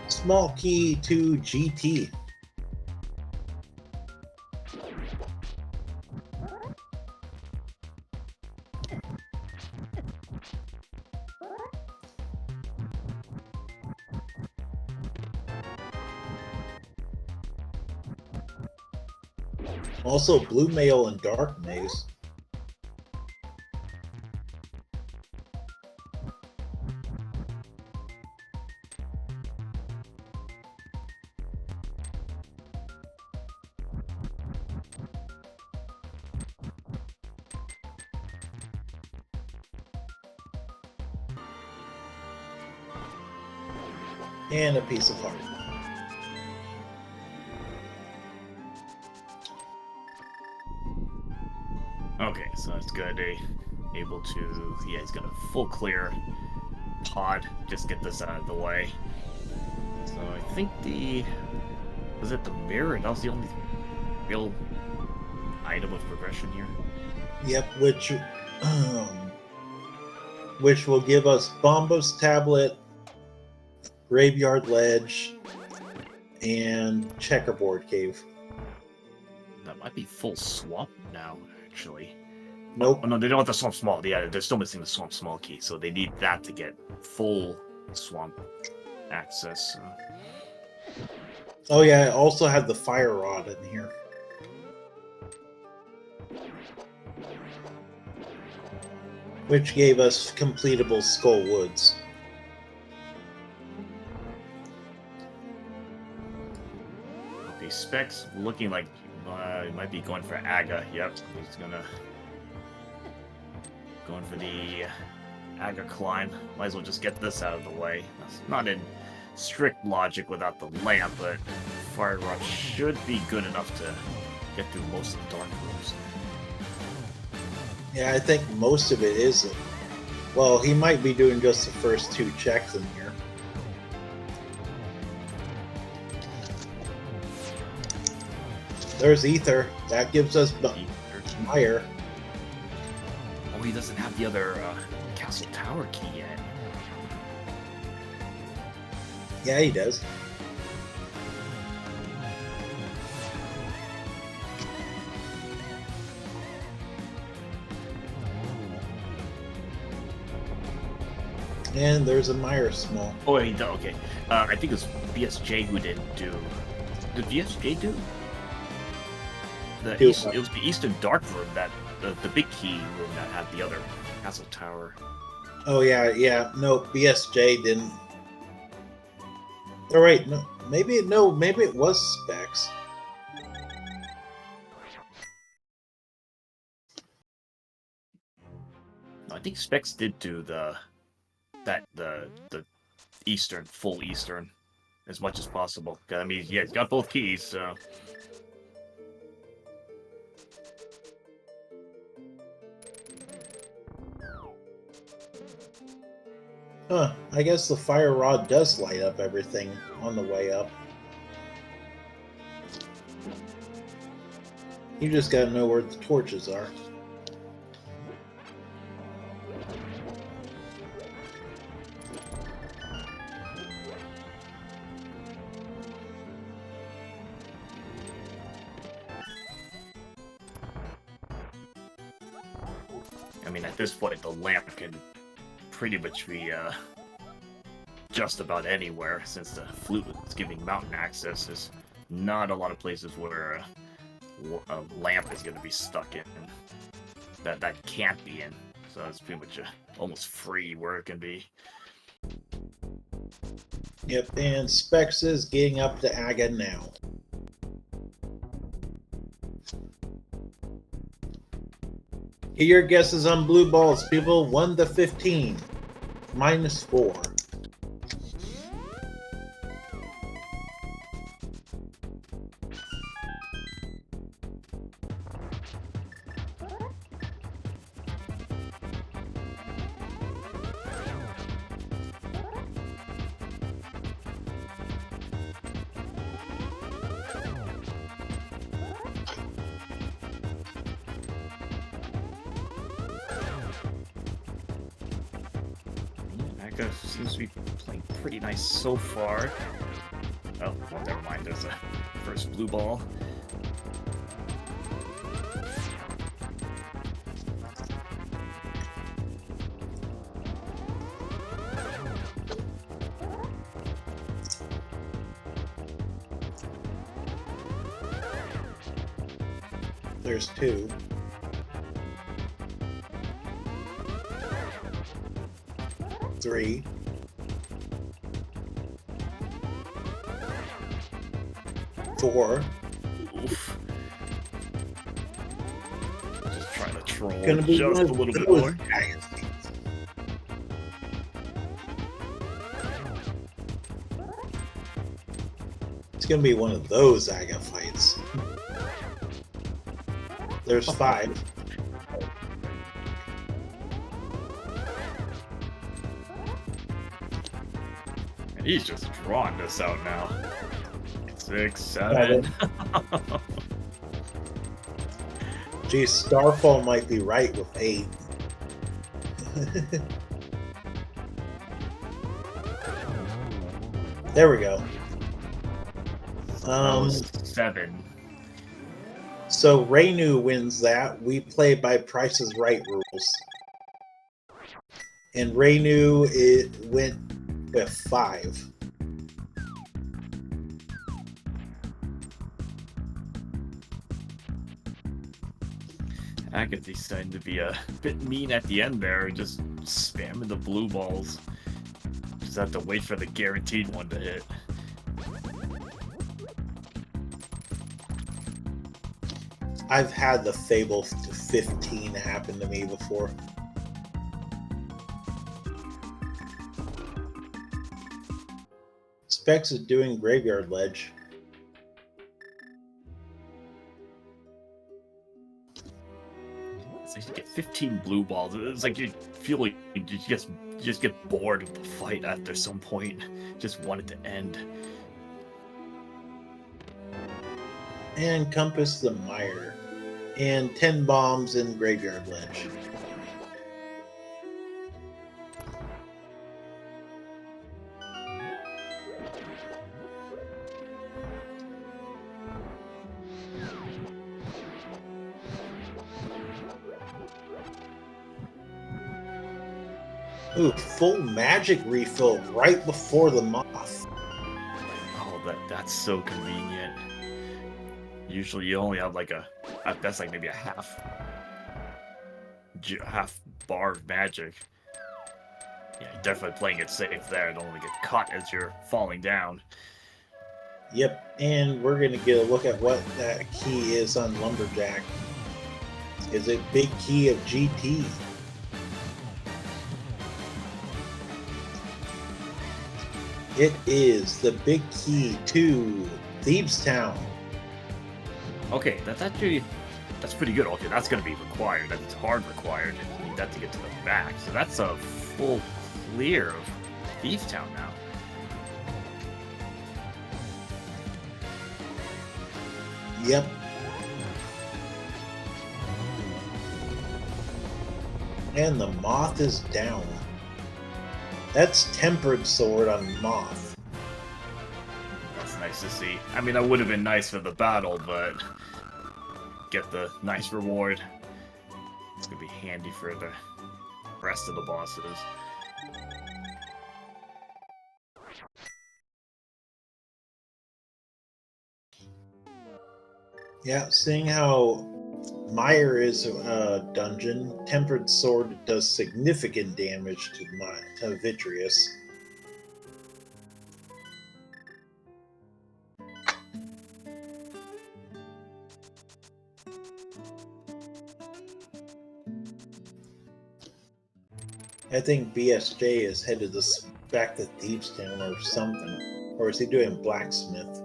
Small key to GT. Also, Blue Mail and Dark Maze. And a piece of heart. Okay, so that's good. Able to, yeah, he's got a full clear pod. Just get this out of the way. So I think was it the mirror? That was the only real item of progression here. Yep, which will give us Bombo's tablet, Graveyard Ledge, and Checkerboard Cave. That might be full swamp now, actually. Nope. Oh, no, they don't want the swamp small. Yeah, they're still missing the swamp small key, so they need that to get full swamp access. Oh yeah, I also have the fire rod in here. Which gave us completable Skull Woods. Okay, Specs looking like he might be going for Aga. Yep, he's going for the Aga climb. Might as well just get this out of the way. That's not in strict logic without the lamp, but Fire Rod should be good enough to get through most of the dark rooms. Yeah, I think most of it isn't. Well, he might be doing just the first 2 checks in here. There's Ether. That gives us Meyer. Oh, he doesn't have the other Castle Tower key yet. Yeah, he does. And there's a Meyer small. Oh, he does. Okay. I think it was BSJ who didn't do. Did BSJ do? It was the Eastern Dark Room, that the big key room that had the other Castle Tower. Oh yeah. No, BSJ didn't. Oh wait, maybe it was Specs. I think Specs did do the Eastern, full Eastern, as much as possible. I mean, yeah, he's got both keys, so. Huh, I guess the fire rod does light up everything on the way up. You just gotta know where the torches are. I mean, at this point, the lamp can pretty much be just about anywhere, since the flute is giving mountain access. There's not a lot of places where a lamp is going to be stuck in that can't be in. So it's pretty much almost free where it can be. Yep, and Specs is getting up to Aga now. Get your guesses on blue balls, people. 1 to 15. -4. Seems to be playing pretty nice so far. Oh, well, never mind. There's a first blue ball. There's 2. Three. 4. Oof. Just trying to troll Gonna be just a little bit more. gonna be one of those Aga fights. There's 5. And he's just drawing this out now. 6, 7. Geez, Starfall might be right with 8. There we go. 7. So Renu wins that. We play by Price is Right rules. And Renu, it went with 5. Agatha's starting to be a bit mean at the end there, just spamming the blue balls. Just have to wait for the guaranteed one to hit. I've had the Fable to 15 happen to me before. Specs is doing Graveyard Ledge. So you get 15 blue balls. It's like you feel like you just get bored of the fight after some point. Just want it to end. And Compass the Mire. And 10 bombs in Graveyard Ledge. Ooh, full magic refill right before the moth. Oh, that's so convenient. Usually you only have like that's like maybe a half bar of magic. Yeah, you're definitely playing it safe there. Don't want to get caught as you're falling down. Yep, and we're going to get a look at what that key is on Lumberjack. Is it Big Key of GT? It is the big key to Thieves Town. Okay, that's pretty good. Okay, that's going to be required. That's hard required. You need that to get to the back. So that's a full clear of Thieves Town now. Yep. And the moth is down. That's Tempered Sword on Moth. That's nice to see. I mean, that would have been nice for the battle, but get the nice reward. It's going to be handy for the rest of the bosses. Yeah, seeing how Mire is a dungeon, Tempered Sword does significant damage to Vitreous. I think BSJ is headed back to Thieves Town or something. Or is he doing Blacksmith?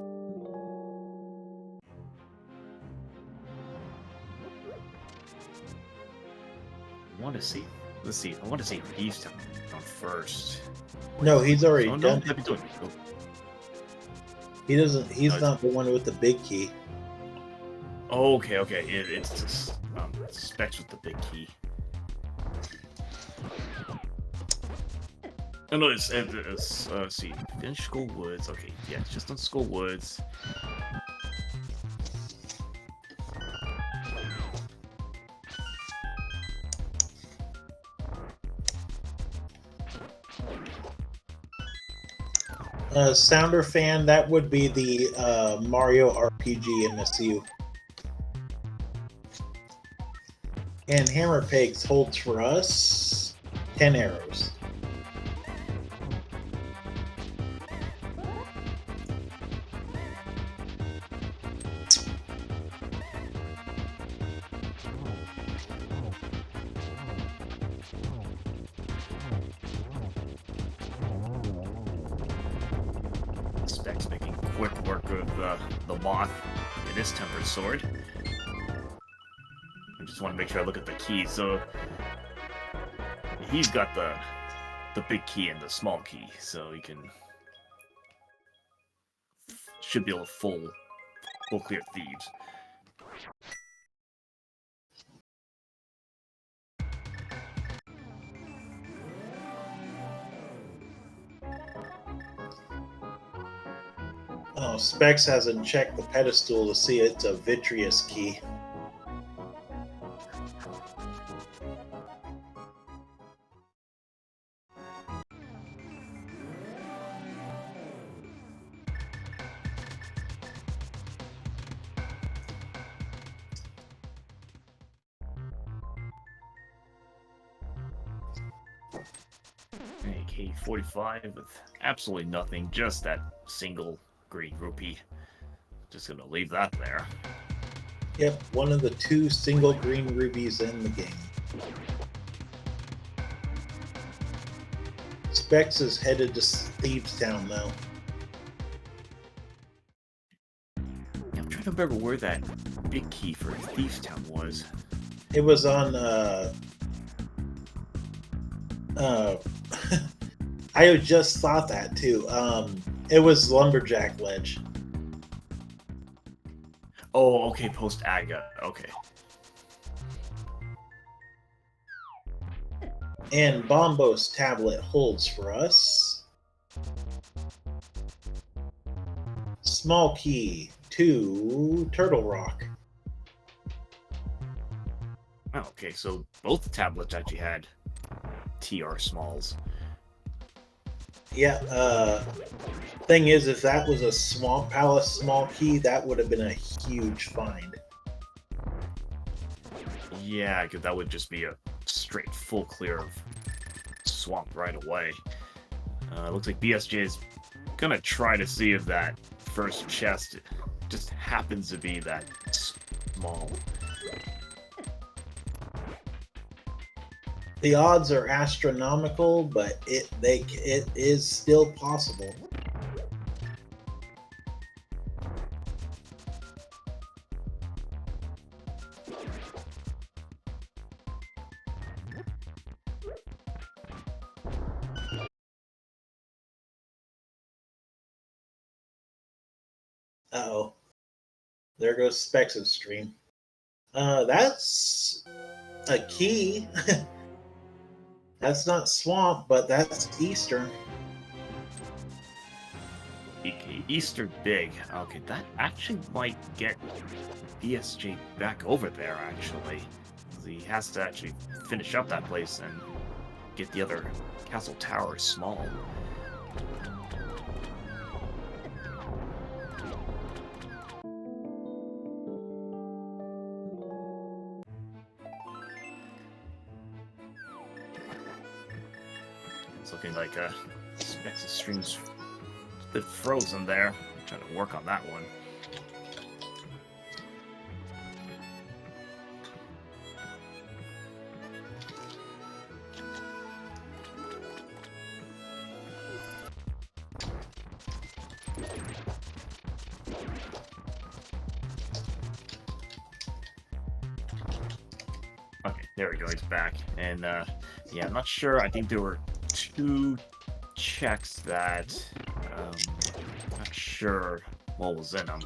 I want to see. Let's see. I want to see Thieves Town first. No, he's already Oh, done. no, doing. Oh. He doesn't. He's No, not the one with the big key. Oh, okay. It's just specs with the big key. Oh, no, it's let's see. Finish School Woods. Okay, yeah, it's just on School Woods. Sounder fan, that would be the Mario RPG MSU. And Hammer Pigs holds for us 10 arrows. Specs making quick work with the moth in his tempered sword. I just want to make sure I look at the keys. So he's got the big key and the small key, so he should be able to full clear thieves. Oh, Specs hasn't checked the pedestal to see it's a vitreous key. AK-45 with absolutely nothing, just that single green rupee. Just gonna leave that there. Yep, one of the 2 single green rubies in the game. Specs is headed to Thieves Town now. I'm trying to remember where that big key for Thieves Town was. It was on I just thought that too. It was Lumberjack Ledge. Oh, okay, post Aga. Okay. And Bombo's tablet holds for us. Small key to Turtle Rock. Oh, okay, so both tablets actually had TR smalls. Yeah, thing is, if that was a Swamp Palace small key, that would have been a huge find. Yeah, because that would just be a straight full clear of swamp right away. Looks like BSJ is gonna try to see if that first chest just happens to be that small. The odds are astronomical, but it is still possible. Uh-oh. There goes Specs' stream. That's a key. That's not swamp, but that's Eastern. Easter big. Okay, that actually might get BSJ back over there, actually. He has to actually finish up that place and get the other castle tower small. It's looking like Specs' stream's a bit frozen there. I'm trying to work on that one. Okay, there we go, he's back. And yeah, I'm not sure. I think there were 2 checks that I'm not sure what was in them.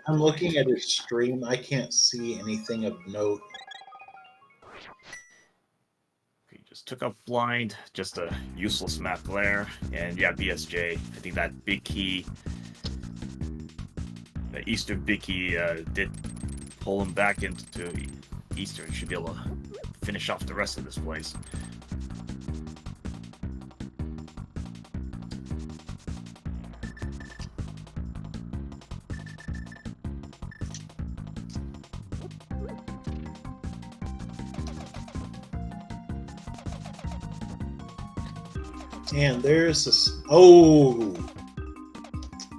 I'm looking at his stream. I can't see anything of note. He just took up blind, just a useless map there. And yeah, BSJ, I think that big key, the Eastern big key did pull him back into Eastern. Should be able to finish off the rest of this place. And there's this. Oh,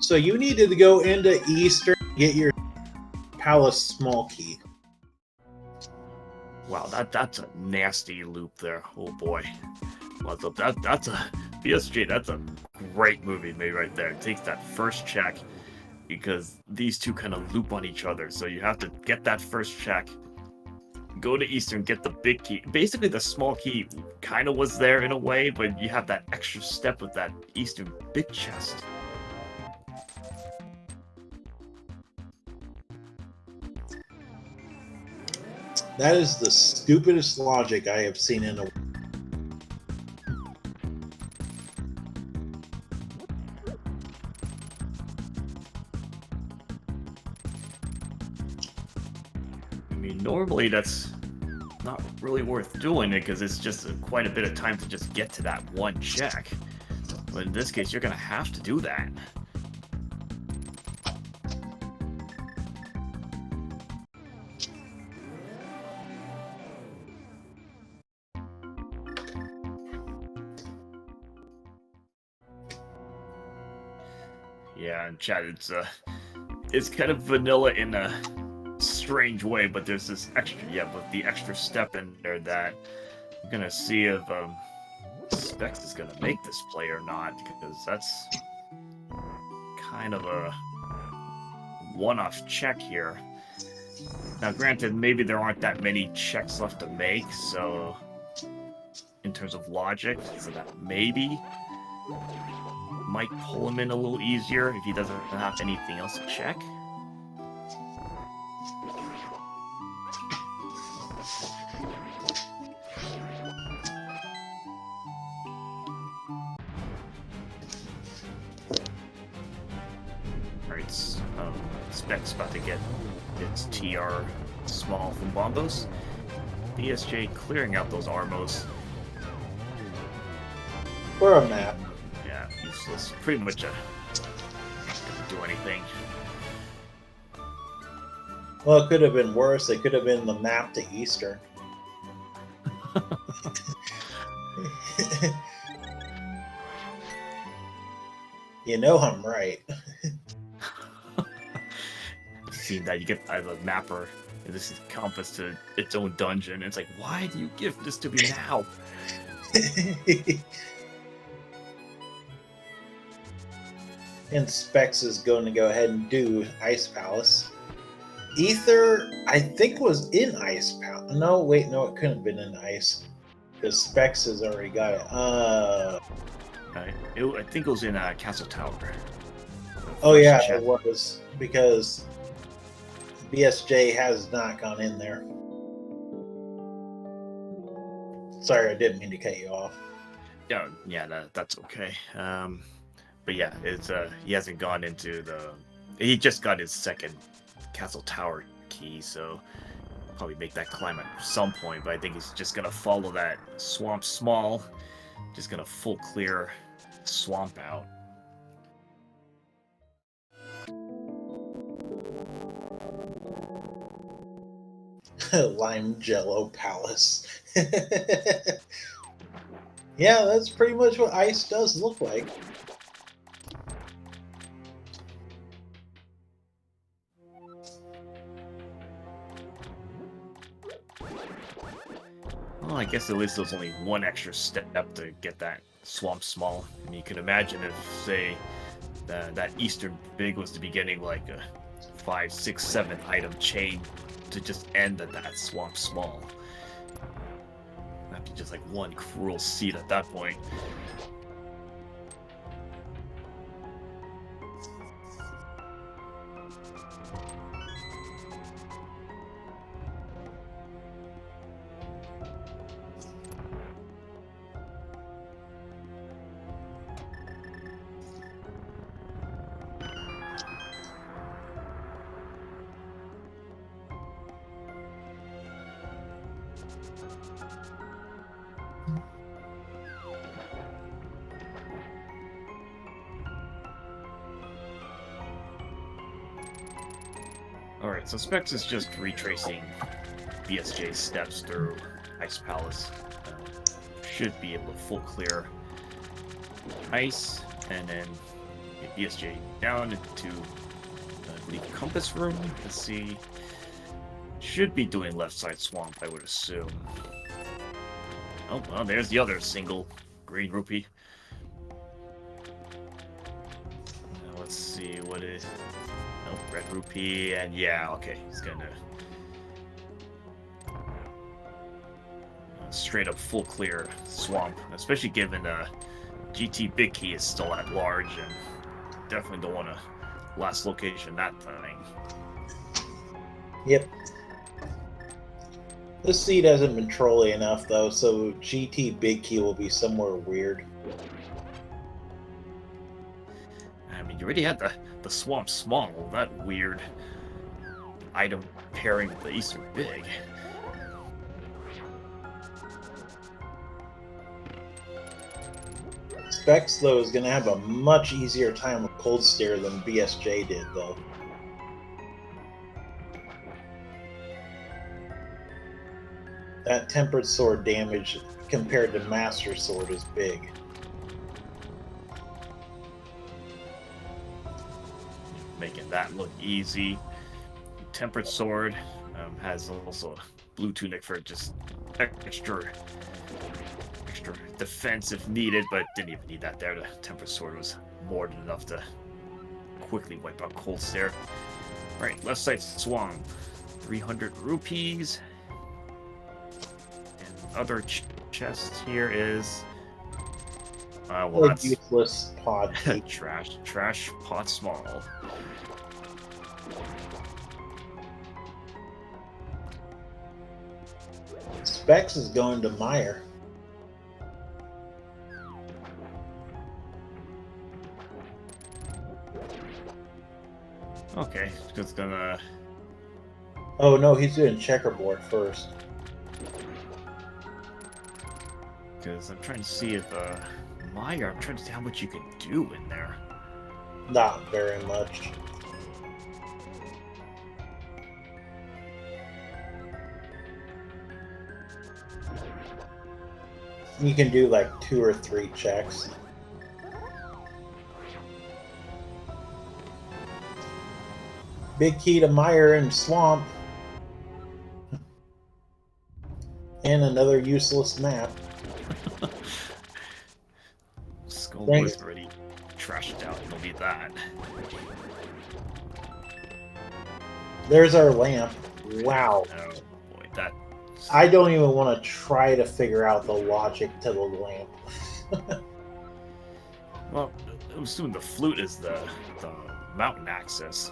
so you needed to go into Eastern and get your Palace small key. Wow, that's a nasty loop there. Oh boy. What's up? That's a PSG. That's a great movie made right there. It takes that first check because these two kind of loop on each other. So you have to get that first check, go to Eastern, get the big key. Basically, the small key kind of was there in a way, but you have that extra step with that Eastern big chest. That is the stupidest logic I have seen in a. I mean, normally that's not really worth doing it because it's just quite a bit of time to just get to that one check. But in this case, you're going to have to do that. Yeah, and chat, it's kind of vanilla in a strange way, but there's this extra, with the extra step in there that I'm gonna see if Specs is gonna make this play or not, because that's kind of a one-off check here. Now, granted, maybe there aren't that many checks left to make, so in terms of logic, so that maybe might pull him in a little easier if he doesn't have anything else to check. Alright, Spec's about to get its TR small from Bombos. BSJ clearing out those Armos. Or a map. Yeah, useless. Pretty much not gonna do anything. Well, it could have been worse. It could have been the map to Eastern. You know I'm right. Seeing that you get as a mapper, this is compass to its own dungeon. It's like, why do you give this to me now? And Specs is going to go ahead and do Ice Palace. Ether, I think, was in Ice Palace. No, wait, no, it couldn't have been in Ice. Because Specs has already got it. I think it was in Castle Tower. Oh, yeah, it was. Because BSJ has not gone in there. Sorry, I didn't mean to cut you off. Yeah, that's okay. But yeah, it's he hasn't gone into the. He just got his second Castle Tower key, so probably make that climb at some point. But I think he's just gonna follow that swamp small, just gonna full clear swamp out. Lime Jello Palace. Yeah, that's pretty much what Ice does look like. Well, I guess at least there's only one extra step to get that swamp small. And you can imagine if, say, that Eastern Big was to be getting like a 5, 6, 7 item chain to just end at that swamp small. That'd be just like one cruel seed at that point. So Specs is just retracing BSJ's steps through Ice Palace. Should be able to full clear Ice, and then get BSJ down into the Compass Room. Let's see. Should be doing left side swamp, I would assume. Oh, well, there's the other single green rupee. Now, let's see what is. Oh, red rupee, and yeah, okay, he's gonna straight up full clear swamp, especially given GT Big Key is still at large, and definitely don't want to last location that thing. Yep. This seed hasn't been trolly enough, though, so GT Big Key will be somewhere weird. I mean, you already had the Swamp Small, that weird item pairing with the Eastern Big. Specs, though, is going to have a much easier time with Cold Stare than BSJ did, though. That Tempered Sword damage compared to Master Sword is big. Making that look easy. Tempered Sword has also Blue Tunic for just extra defense if needed, but didn't even need that there. The Tempered Sword was more than enough to quickly wipe out Cold Stare. Right, left side swamp. 300 rupees. And other chest here is well, that's useless pod. trash pot small. Specs is going to Meyer. Okay, just gonna. Oh no, he's doing checkerboard first. Because I'm trying to see if Meyer. I'm trying to see how much you can do in there. Not very much. You can do like 2 or 3 checks. Big Key to Meyer and Swamp. And another useless map. Skull was already trashed out. Don't need that. There's our lamp. Wow. Oh boy, that. I don't even want to try to figure out the logic to the lamp. Well, I'm assuming the flute is the mountain access.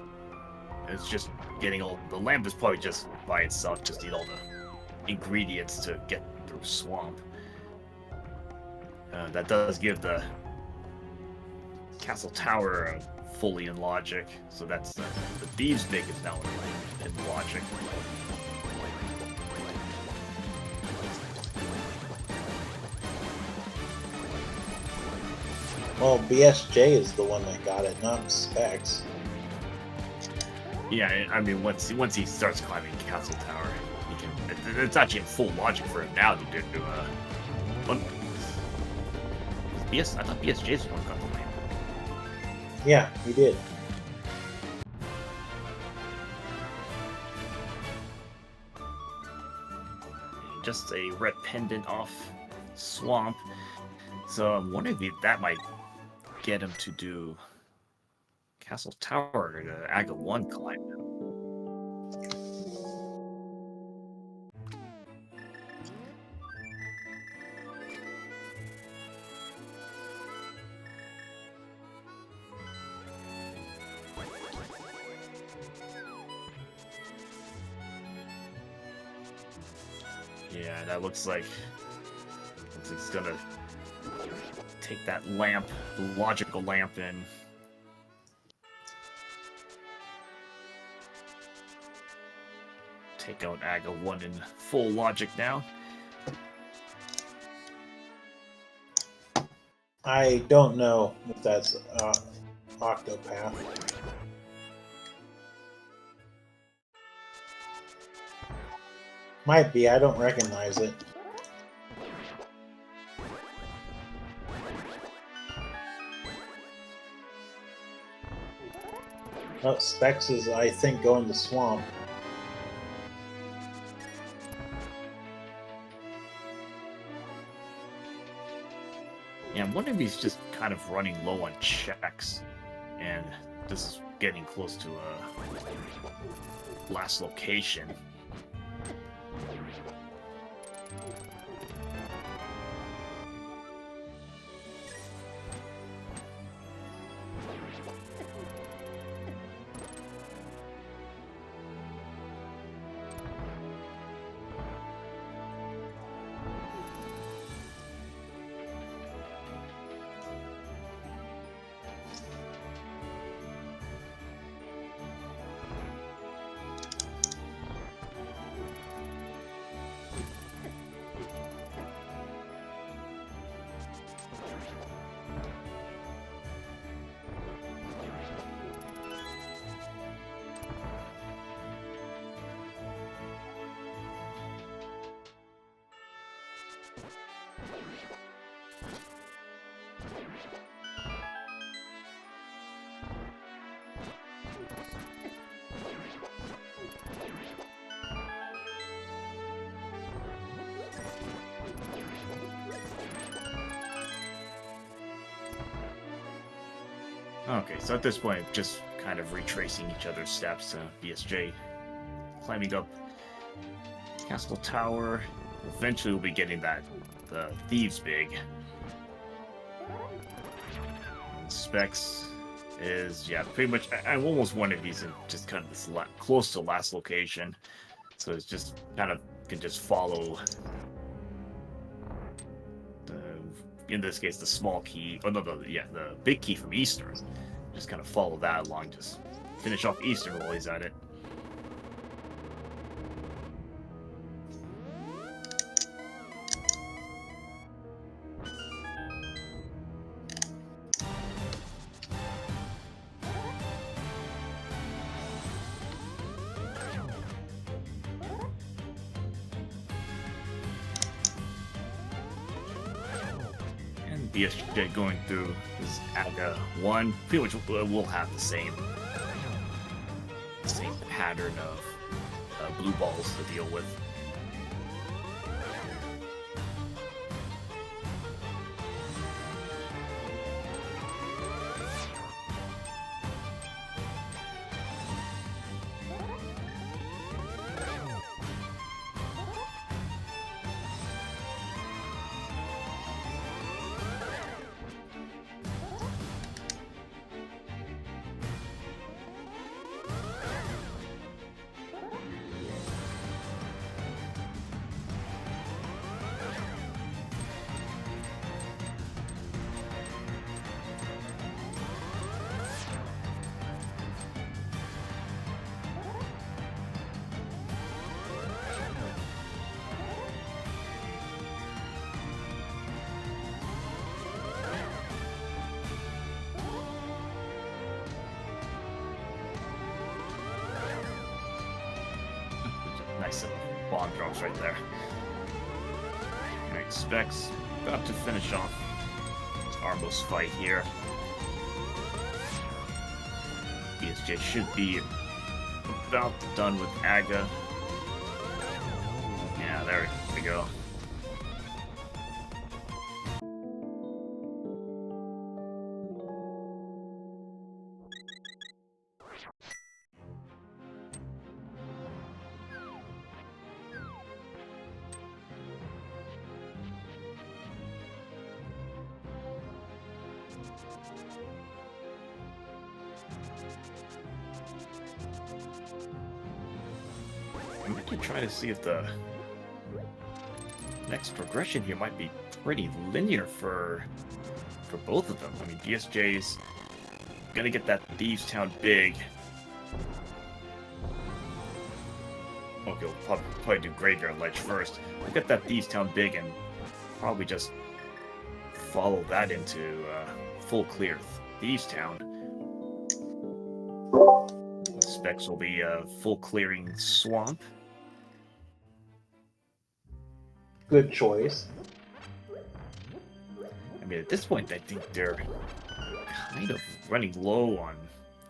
It's just getting all. The lamp is probably just by itself, just need all the ingredients to get through swamp. That does give the castle tower fully in logic, so that's the thieves' big is now in logic. Well, BSJ is the one that got it, not Specs. Yeah, I mean, once he starts climbing castle tower, he can. It's actually in full logic for him now to do. I thought BSJ's the one who got the lamp. Yeah, he did. Just a red pendant off swamp. So I'm wondering if that might get him to do Castle Tower to Aga 1 climb. Yeah, that looks like it's gonna take that lamp, the logical lamp, in. Take out Aga 1 in full logic now. I don't know if that's Octopath. Might be, I don't recognize it. Oh, Specs is, I think, going to Swamp. Yeah, I'm wondering if he's just kind of running low on checks, and this is getting close to last location. Okay, so at this point, just kind of retracing each other's steps. BSJ climbing up Castle Tower. Eventually, we'll be getting the Thieves Big. And Specs is, yeah, pretty much. I almost wonder if he's in just kind of this close to last location, so it's just kind of can just follow. In this case, the small key. Oh no, the big key from Eastern. Just kind of follow that along. Just finish off Eastern while he's at it. BSJ going through his AGA 1, pretty much will have the same pattern of blue balls to deal with. Nice little bomb drops right there. Alright, Specs about to finish off Arbo's fight here. BSJ should be about done with AGA. Yeah, there we go. I'm going to try to see if the next progression here might be pretty linear for both of them. I mean, BSJ's gonna get that Thieves Town big. Okay, we'll probably do Graveyard Ledge first. We'll get that Thieves Town big and probably just follow that into full clear Thieves Town. Specs will be full clearing Swamp. Good choice. I mean, at this point, I think they're kind of running low on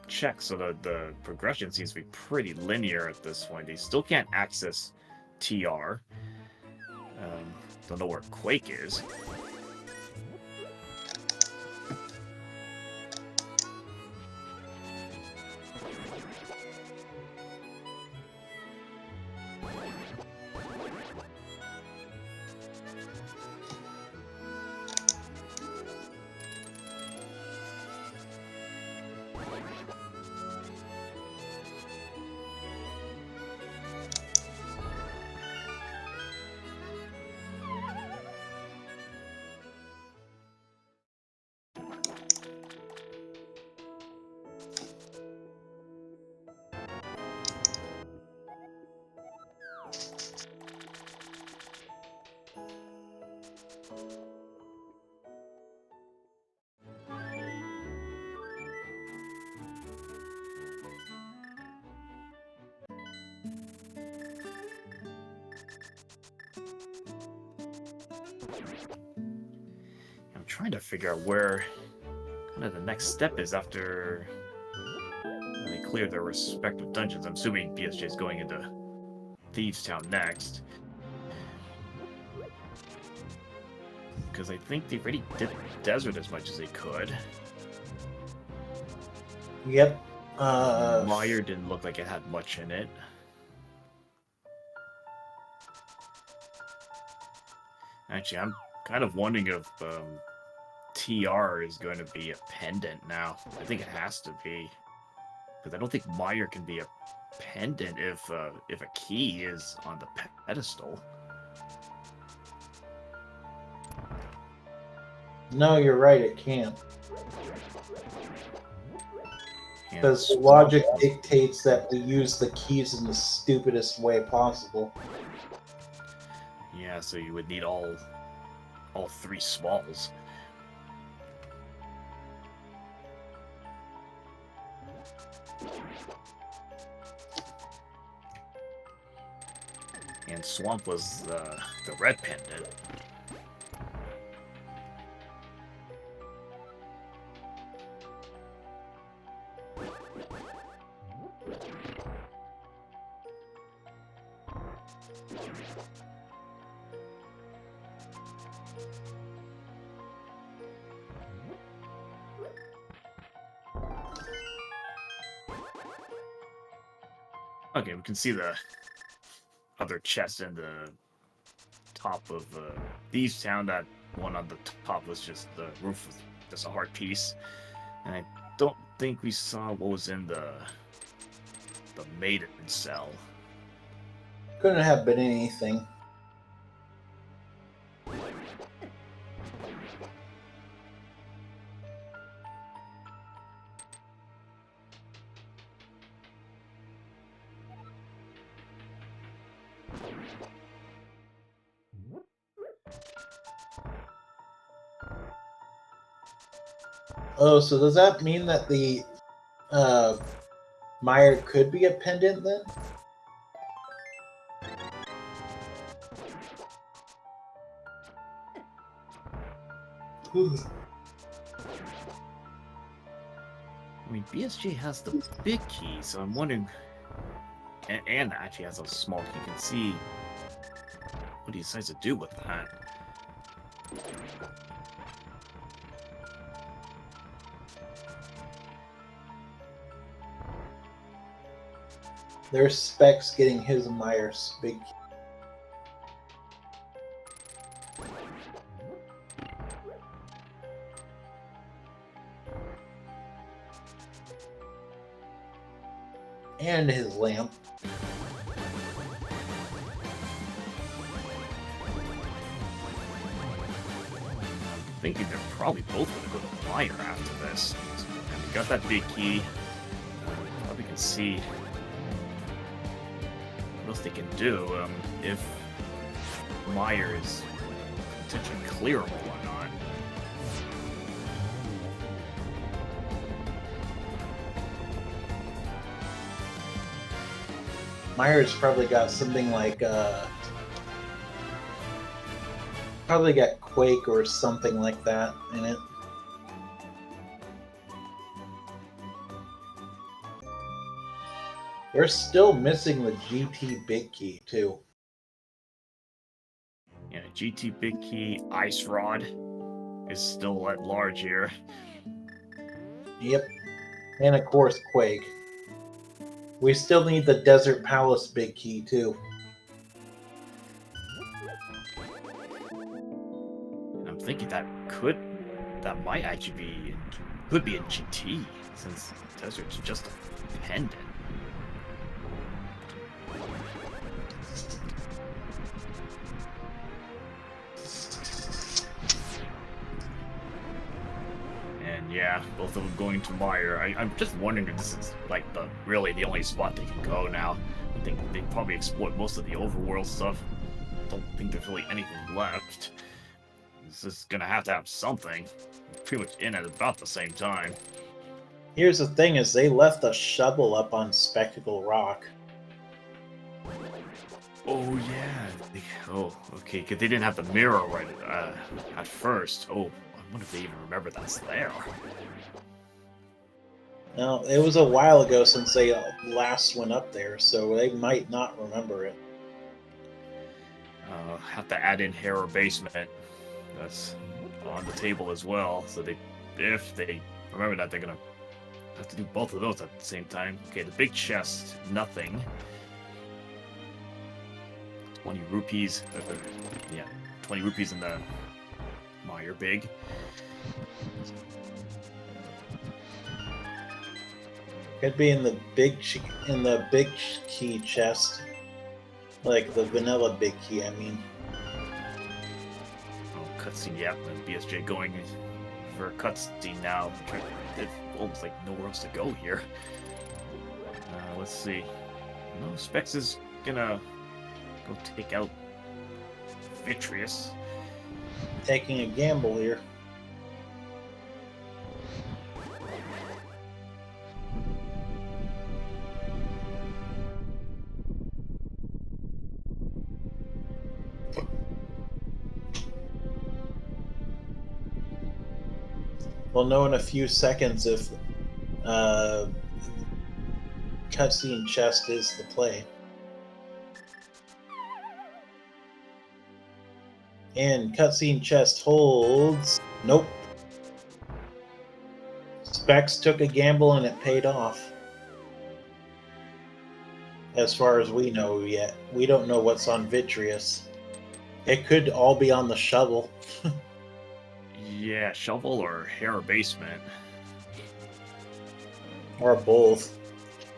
checks, so the progression seems to be pretty linear at this point. They still can't access TR. Don't know where Quake is. I'm trying to figure out where kind of the next step is after they clear their respective dungeons. I'm assuming BSJ is going into Thieves Town next, because I think they already did the desert as much as they could. Yep. Meyer didn't look like it had much in it. Actually, I'm kind of wondering if TR is going to be a pendant now. I think it has to be, because I don't think Meyer can be a pendant if a key is on the pedestal. No, you're right. It can't. And Because logic dictates that we use the keys in the stupidest way possible. yeah, so you would need all three smalls. And Swamp was the red pendant. Okay, we can see the other chest in the top of Thieves Town. That one on the top was just the roof was just a hard piece. And I don't think we saw what was in the maiden cell. Couldn't have been anything. Oh, so does that mean that the Meyer could be a pendant then? Ooh. I mean, BSJ has the big key, so I'm wondering, and actually has a small key. You can see what he decides to do with that. There's Specs getting his Myers big key. And his lamp. I'm thinking they're probably both going to go to Meyer after this. And we got that big key. Probably can see what else they can do. If Meyer is potentially clearable or not. Myers probably got something like Probably got Quake or something like that in it. We're still missing the GT Big Key, too. Yeah, GT Big Key, Ice Rod is still at large here. Yep. And of course, Quake. We still need the Desert Palace Big Key, too. And I'm thinking that might actually could be a GT, since Desert's just a pendant. And yeah, both of them going to Meyer. I'm just wondering if this is like really the only spot they can go now. I think they probably exploit most of the overworld stuff. Don't think there's really anything left. This is gonna have to have something. Pretty much in at about the same time. Here's the thing: is they left a shovel up on Spectacle Rock. Oh yeah. Oh, okay. Because they didn't have the mirror right at first. Oh, I wonder if they even remember that's there. Now, it was a while ago since they last went up there, so they might not remember it. Have to add in Harrow Basement. That's on the table as well. So if they remember that, they're gonna have to do both of those at the same time. Okay, the big chest, nothing. 20 rupees. Yeah, 20 rupees in the Meyer Big. Could be in the big key chest, like the vanilla big key. I mean. Oh, cutscene. Yeah, and BSJ going for a cutscene now. It's almost like nowhere else to go here. Let's see. No, Specs is gonna go take out Vitreous. Taking a gamble here. We'll know in a few seconds if cutscene chest is the play. And cutscene chest holds. Nope. Specs took a gamble and it paid off. As far as we know yet. We don't know what's on Vitreous. It could all be on the shovel. Yeah, shovel or Harrow Basement. Or both.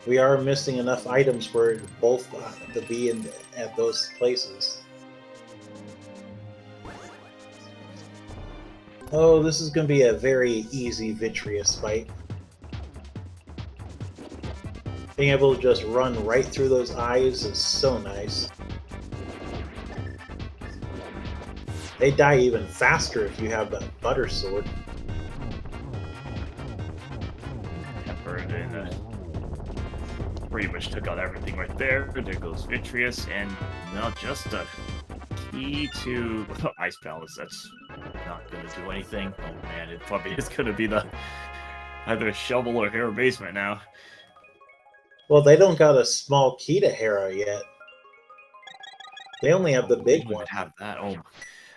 We are missing enough items for both to be at those places. Oh, this is going to be a very easy Vitreous fight. Being able to just run right through those eyes is so nice. They die even faster if you have that butter sword. Burned in. Pretty much took out everything right there. There goes Vitreous, and now just a key to Ice Palace. That's not going to do anything. Oh man, it probably is going to be either shovel or Harrow Basement now. Well, they don't got a small key to Harrow yet. They only have the big one. Have that. Oh,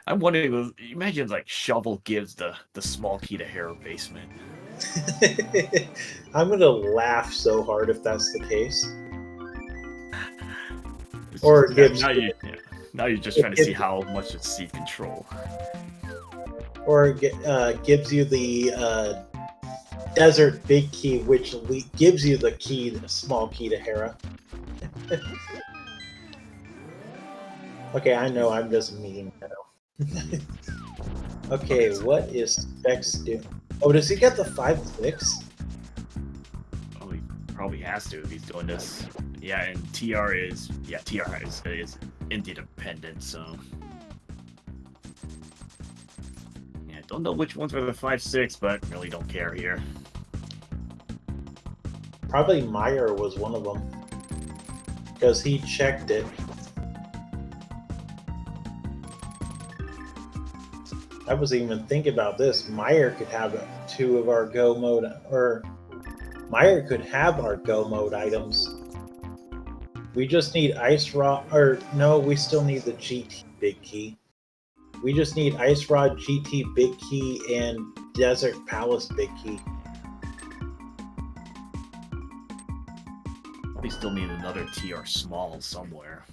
I'm wondering. Imagine like shovel gives the small key to Harrow Basement. I'm gonna laugh so hard if that's the case. Or it gives now you're just trying to see how much it's seat control. Or it gives you the desert big key, which gives you the key, the small key to Hera. Okay, I know I'm just mean now. Okay, what is Specs doing? Oh, does he get the 5-6? Oh, he probably has to if he's doing this. Yeah, and TR is indie dependent, so yeah, don't know which ones are the 5-6, but really don't care here. Probably Meyer was one of them because he checked it. I wasn't even thinking about this. Meyer could have 2 of our go mode, or Meyer could have our go mode items. We just need Ice Rod, or no, we still need the GT Big Key. We just need Ice Rod, GT Big Key, and Desert Palace Big Key. We still need another TR small somewhere.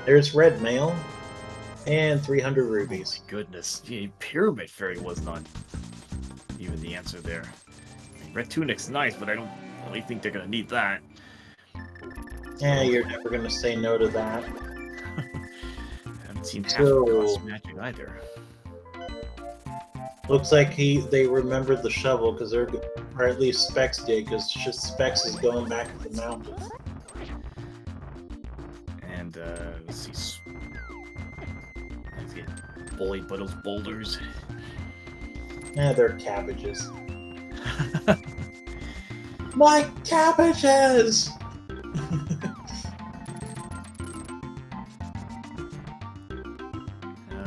There's Red Mail and 300 Oh rubies. my goodness, the Pyramid Fairy was not even the answer there. I mean, Red Tunic's nice, but I don't really think they're gonna need that. Yeah, you're never gonna say no to that. I haven't seen half So- cross magic either. Looks like they remembered the shovel because they're, or at least Specs did, because Specs is going back to the mountains. And let's see. Let's get bullied by those boulders. Yeah, they're cabbages. My cabbages!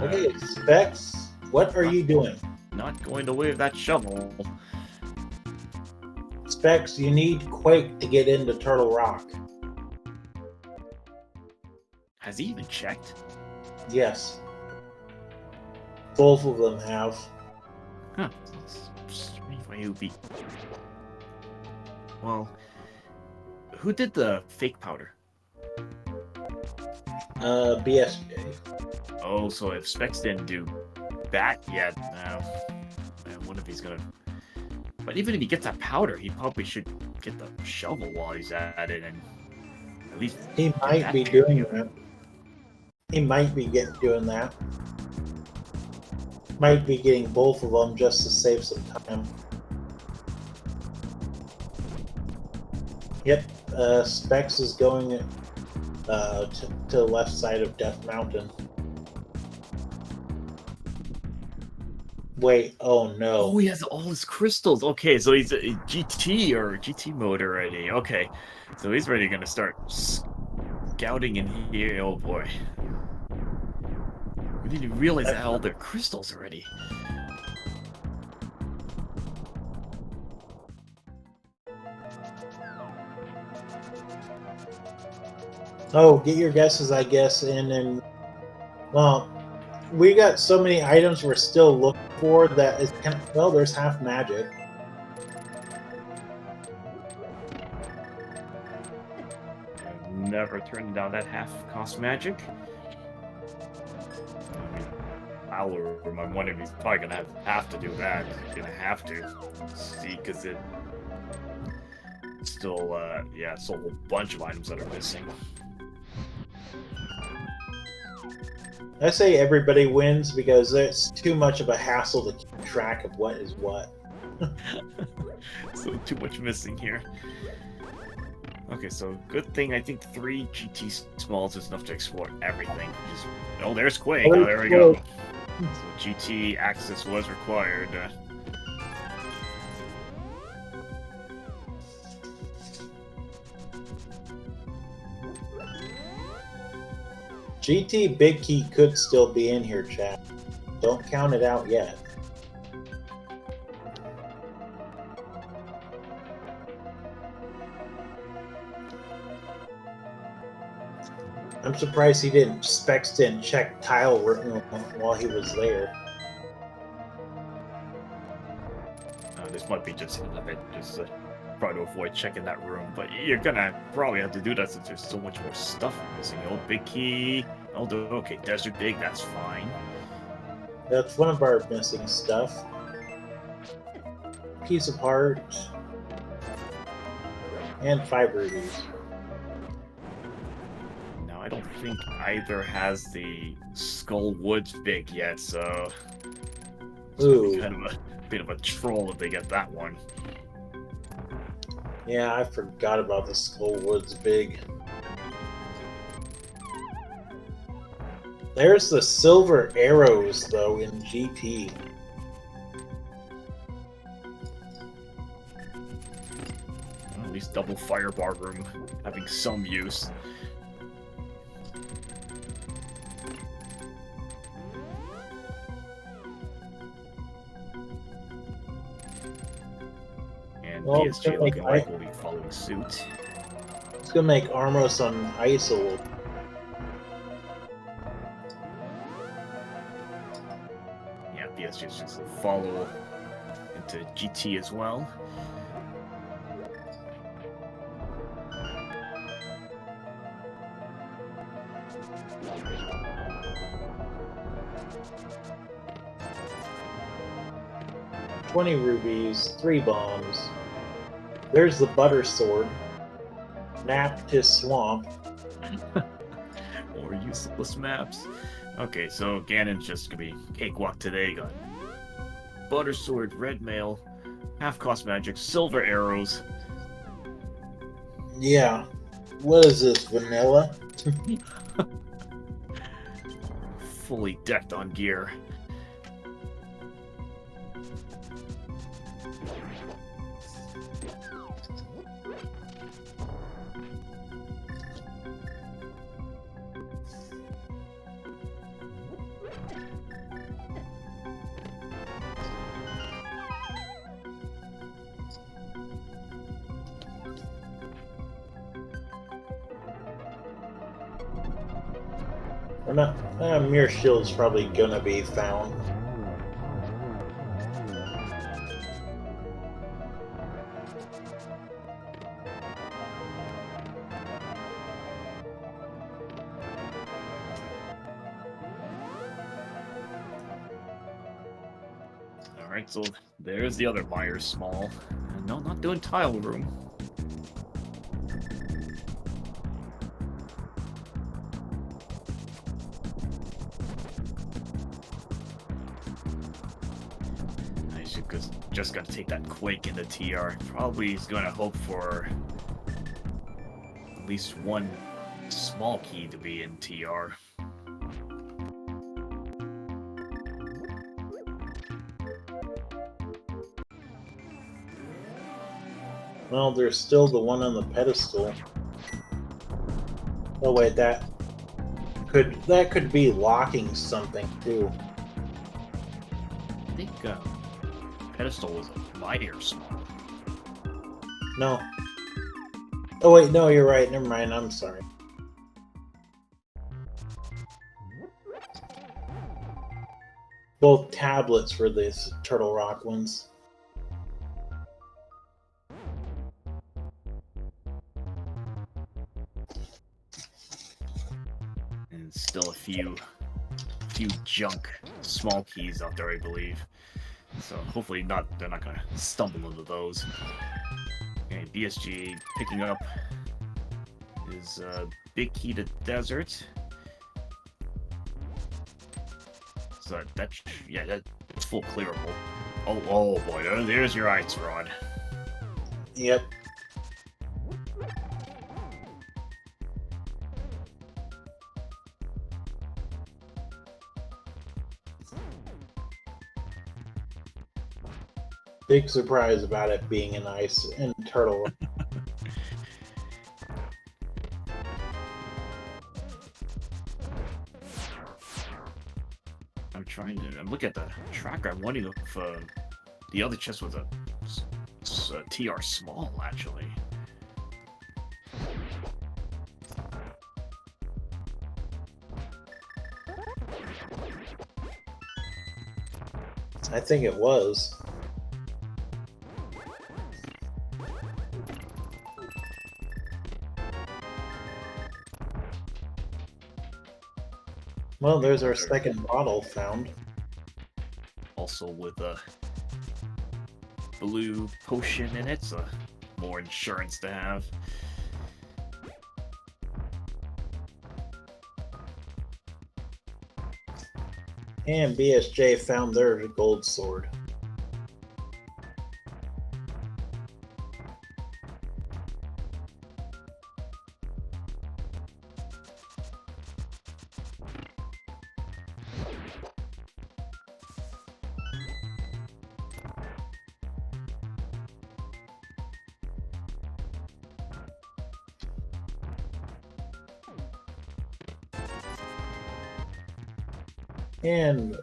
Okay, Specs, what are you doing? Not going the way of that shovel. Specs, you need Quake to get into Turtle Rock. Has he even checked? Yes. Both of them have. Huh. That's strange why he would be. Well, who did the fake powder? BSJ. Oh, so if Specs didn't do that yet, I wonder if he's gonna. But even if he gets that powder, he probably should get the shovel while he's at it, and at least He might be doing that. He might be doing that. Might be getting both of them just to save some time. Yep, Specs is going to the left side of Death Mountain. Wait, oh no. Oh, he has all his crystals. Okay, so he's a GT or GT mode already. Okay, so he's ready gonna start scouting in here. Oh boy. We didn't realize they had all their crystals already. Oh, get your guesses, I guess, and then, well, we got so many items we're still looking for that is kind of, well, there's half magic. I've never turned down that half-cost magic. I mean, I'm wondering if he's probably gonna have to do that. He's gonna have to see, because it still, yeah, it's a whole bunch of items that are missing. I say everybody wins because it's too much of a hassle to keep track of what is what. So too much missing here. Okay, so good thing I think 3 GT smalls is enough to explore everything. Oh, there's Quake. Oh, there we go. So GT access was required. GT Big Key could still be in here, chat. Don't count it out yet. I'm surprised Specs didn't check tile room while he was there. This might be just a bit, try to avoid checking that room, but you're gonna probably have to do that since there's so much more stuff missing. Oh, Big Key. Oh, okay, Desert Big, that's fine. That's one of our missing stuff. Piece of heart. And 5 rubies. Now, I don't think either has the Skull Woods Big yet, so it's gonna be kind of a bit of a troll if they get that one. Yeah, I forgot about the Skull Woods Big. There's the silver arrows, though, in GT. Well, at least double firebar room having some use. And Well, BSG looking like we'll be following suit. It's gonna make Armos on ice a little. Yeah, BSG is just a follow into GT as well. $20 rubies, 3 bombs. There's the butter sword. Nap to swamp. Or useless maps. Okay, so Ganon's just gonna be cakewalk today. Got butter sword, red mail, half cost magic, silver arrows. Yeah. What is this, vanilla? Fully decked on gear. Or not. Mirror Shield's probably gonna be found. Alright, so there's the other Myers Small. No, not doing tile room. Just got to take that Quake into TR. Probably he's going to hope for at least one small key to be in TR. Well, there's still the one on the pedestal. Oh wait, that could be locking something too. I think pedestal was a Myers Small. No. Oh wait, no, you're right. Never mind. I'm sorry. Both tablets were these Turtle Rock ones. And still a few junk small keys out there, I believe. So hopefully they're not gonna stumble into those. Okay, BSG picking up his big key to desert. So that's full clearable. Oh boy, there's your ice rod. Yep. Big surprise about it being an ice and turtle. I'm looking at the tracker. I'm wondering if the other chest was a TR small, actually. I think it was. Well, there's our second bottle found. Also with a blue potion in it, so more insurance to have. And BSJ found their gold sword. And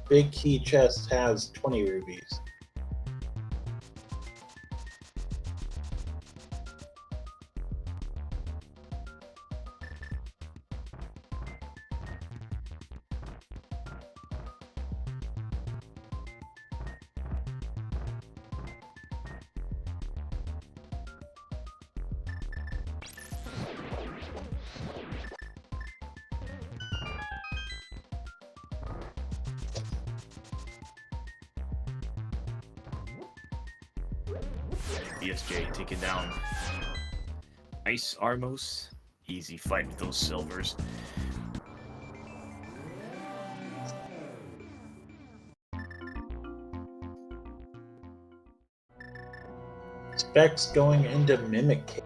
big key chest has 20 rubies. BSJ taking down Ice Armos. Easy fight with those silvers. Specs going into Mimic Cave.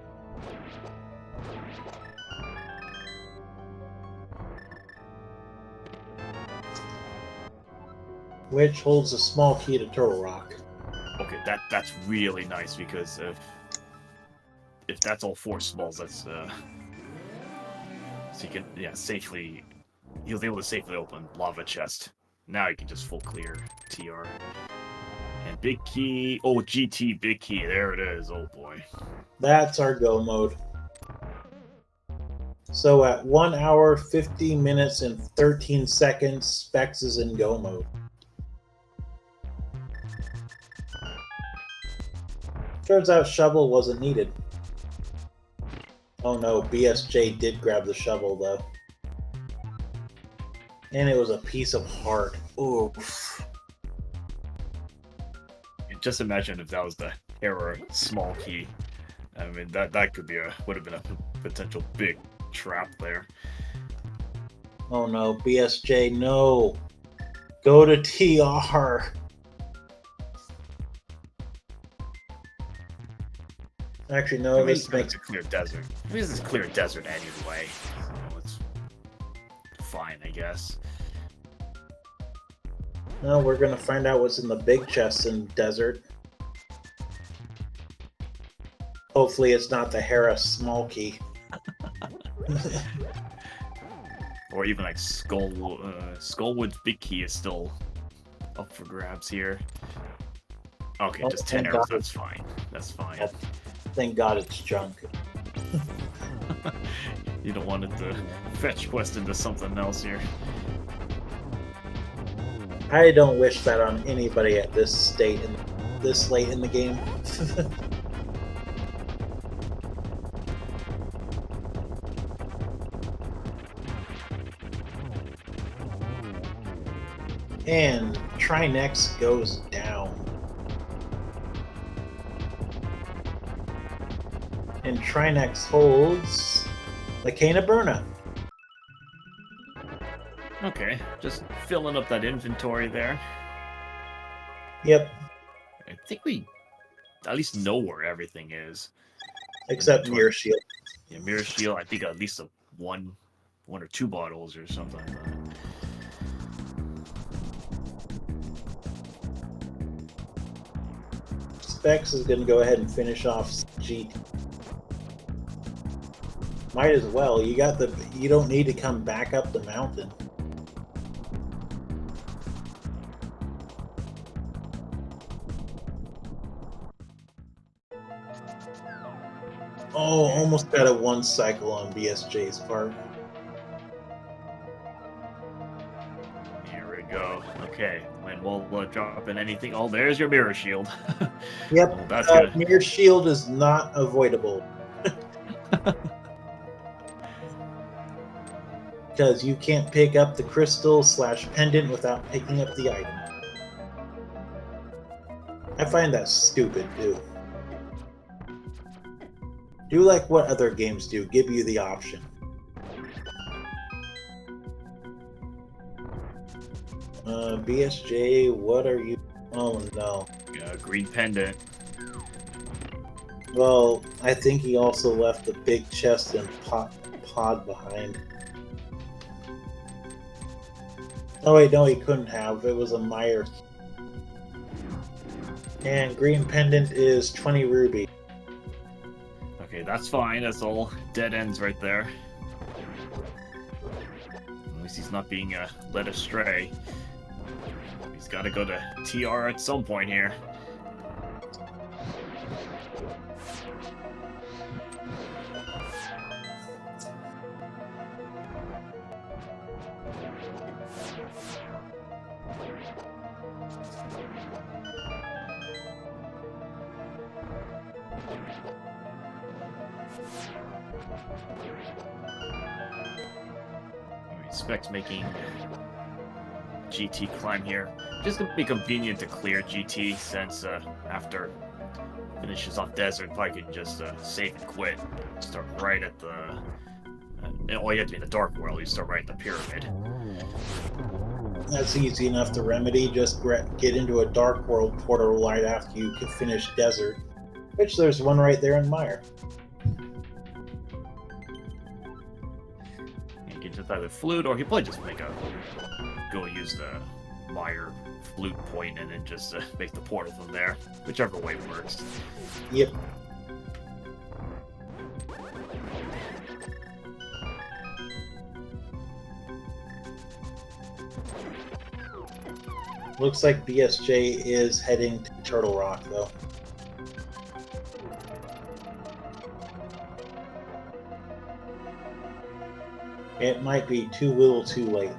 Which holds a small key to Turtle Rock. Okay, that's really nice because if that's all 4 smalls, that's so you can safely. He was able to safely open Lava Chest. Now you can just full clear TR. And big key. Oh, GT big key. There it is. Oh boy. That's our go mode. So at 1 hour, 50 minutes, and 13 seconds, Specs is in go mode. Turns out shovel wasn't needed. Oh no, BSJ did grab the shovel though. And it was a piece of heart. Oof. Just imagine if that was the error small key. I mean that could be would have been a potential big trap there. Oh no, BSJ, no. Go to TR. Actually, no, this makes a clear desert. This is clear desert anyway. So it's fine, I guess. No, we're gonna find out what's in the big chest in desert. Hopefully, it's not the Hera small key. Or even like Skullwood's big key is still up for grabs here. Okay, Oh, just 10 thank arrows. God. That's fine. That's fine. Thank God it's junk. You don't want it to fetch quest into something else here. I don't wish that on anybody at this late in the game. And Trinex goes down. And Trinex holds Lacana Burna. Okay, just filling up that inventory there. Yep, I think we at least know where everything is. except Mirror Shield. Yeah, Mirror Shield, I think at least one or 2 bottles or something like that. Specs is going to go ahead and finish off GT. Might as well. You don't need to come back up the mountain. Oh, almost got a 1 cycle on BSJ's part. Here we go. Okay, when we'll drop in anything. Oh, there's your Mirror Shield. Yep, Oh, that's good. Mirror Shield is not avoidable. Because you can't pick up the crystal / pendant without picking up the item. I find that stupid, too. Do like what other games do, give you the option. BSJ, what are you... Oh, no. Green pendant. Well, I think he also left the big chest and pod behind. Oh wait, no, he couldn't have. It was a Meyer. And green pendant is 20 ruby. Okay, that's fine. That's all dead ends right there. At least he's not being led astray. He's got to go to TR at some point here. Specs making GT climb here. Just gonna be convenient to clear GT since after finishes off desert, probably can just save and quit. Start right at the. All you have to be in the dark world. You start right at the pyramid. That's easy enough to remedy. Just get into a dark world portal right after you can finish desert, which there's one right there in Mire. You can just either flute, or you probably just go use the Mire flute point and then just make the portal from there. Whichever way works. Yep. Looks like BSJ is heading to Turtle Rock, though. It might be too little too late.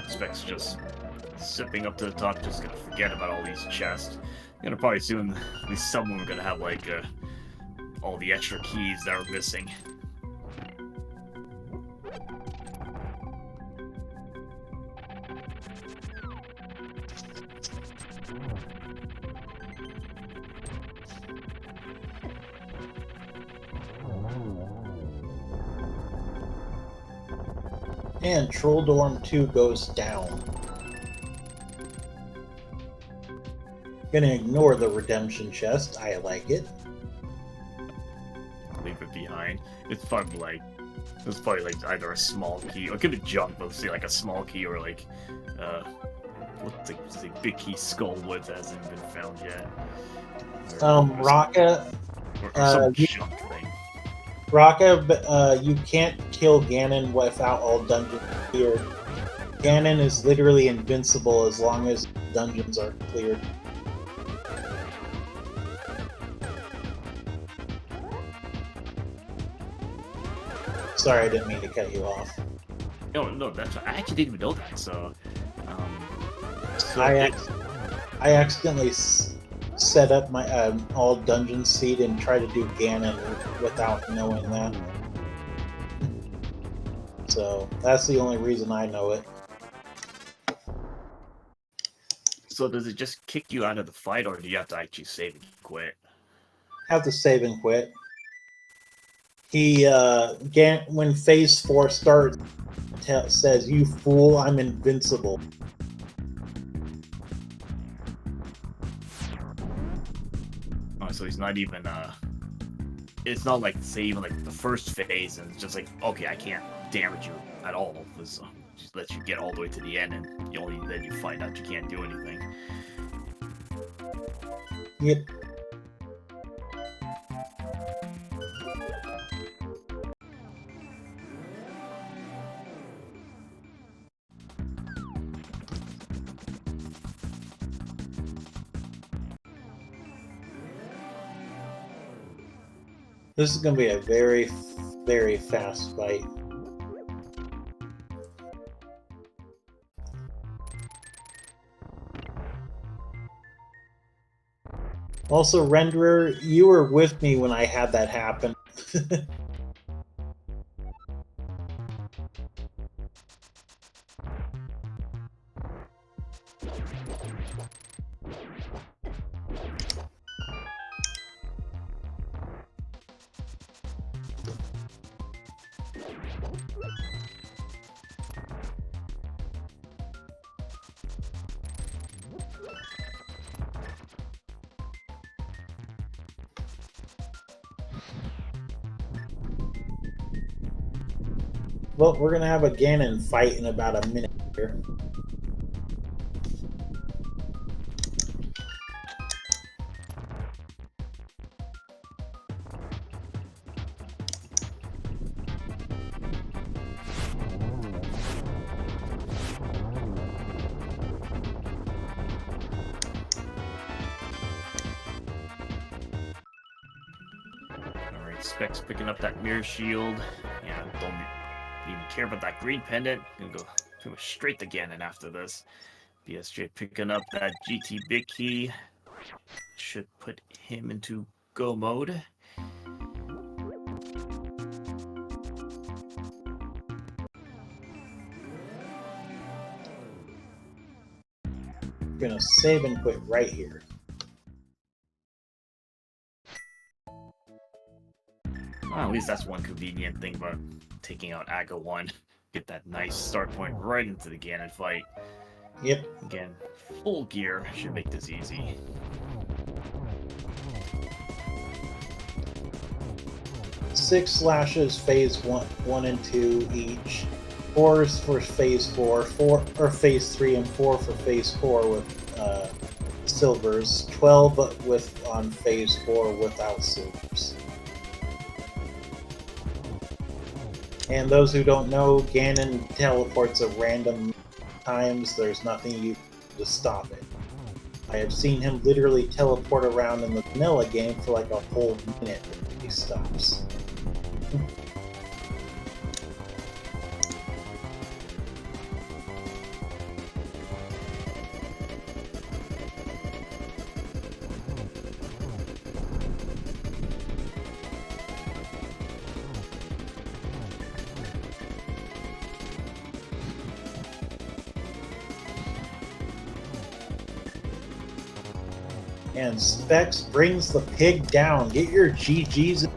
Specs just zipping up to the top, just gonna forget about all these chests. Gonna probably soon, at least someone gonna have like all the extra keys that are missing. And Troll Dorm 2 goes down. Gonna ignore the redemption chest. I like it. Leave it behind. It's probably like either a small key, or it could be junk, but let's say like a small key, or like what's the big key Skullwood that hasn't been found yet. Raka. Or some junk thing. Raka, you can't kill Ganon without all dungeons cleared. Ganon is literally invincible as long as dungeons are cleared. Sorry, I didn't mean to cut you off. No, that's I actually didn't even know that. So, I accidentally set up my all dungeon seed and try to do Ganon without knowing that. So that's the only reason I know it. So does it just kick you out of the fight, or do you have to actually save and quit? Have to save and quit. He when phase 4 starts, says, "You fool! I'm invincible." Oh, so he's not even it's not like, say, even like the first phase, and it's just like, okay, I can't damage you at all. This just lets you get all the way to the end, and then you find out you can't do anything. Yep. This is going to be a very, very fast fight. Also, Renderer, you were with me when I had that happen. Well, we're going to have a Ganon fight in about a minute here. Alright, Specs picking up that mirror shield. Yeah, even care about that green pendant. Gonna go pretty much straight to Ganon after this. BSJ picking up that GT big key. Should put him into go mode. I'm gonna save and quit right here. Well, at least that's one convenient thing about taking out Aga 1. Get that nice start point right into the Ganon fight. Yep. Again, full gear should make this easy. Six slashes, phase 1 and 2 each. 4s for phase 4, phase 3 and 4 for phase 4 with silvers. 12 with on phase 4 without silvers. And those who don't know, Ganon teleports at random times. There's nothing you can to stop it. I have seen him literally teleport around in the vanilla game for like a whole minute before he stops. And Specs brings the pig down. Get your GGs.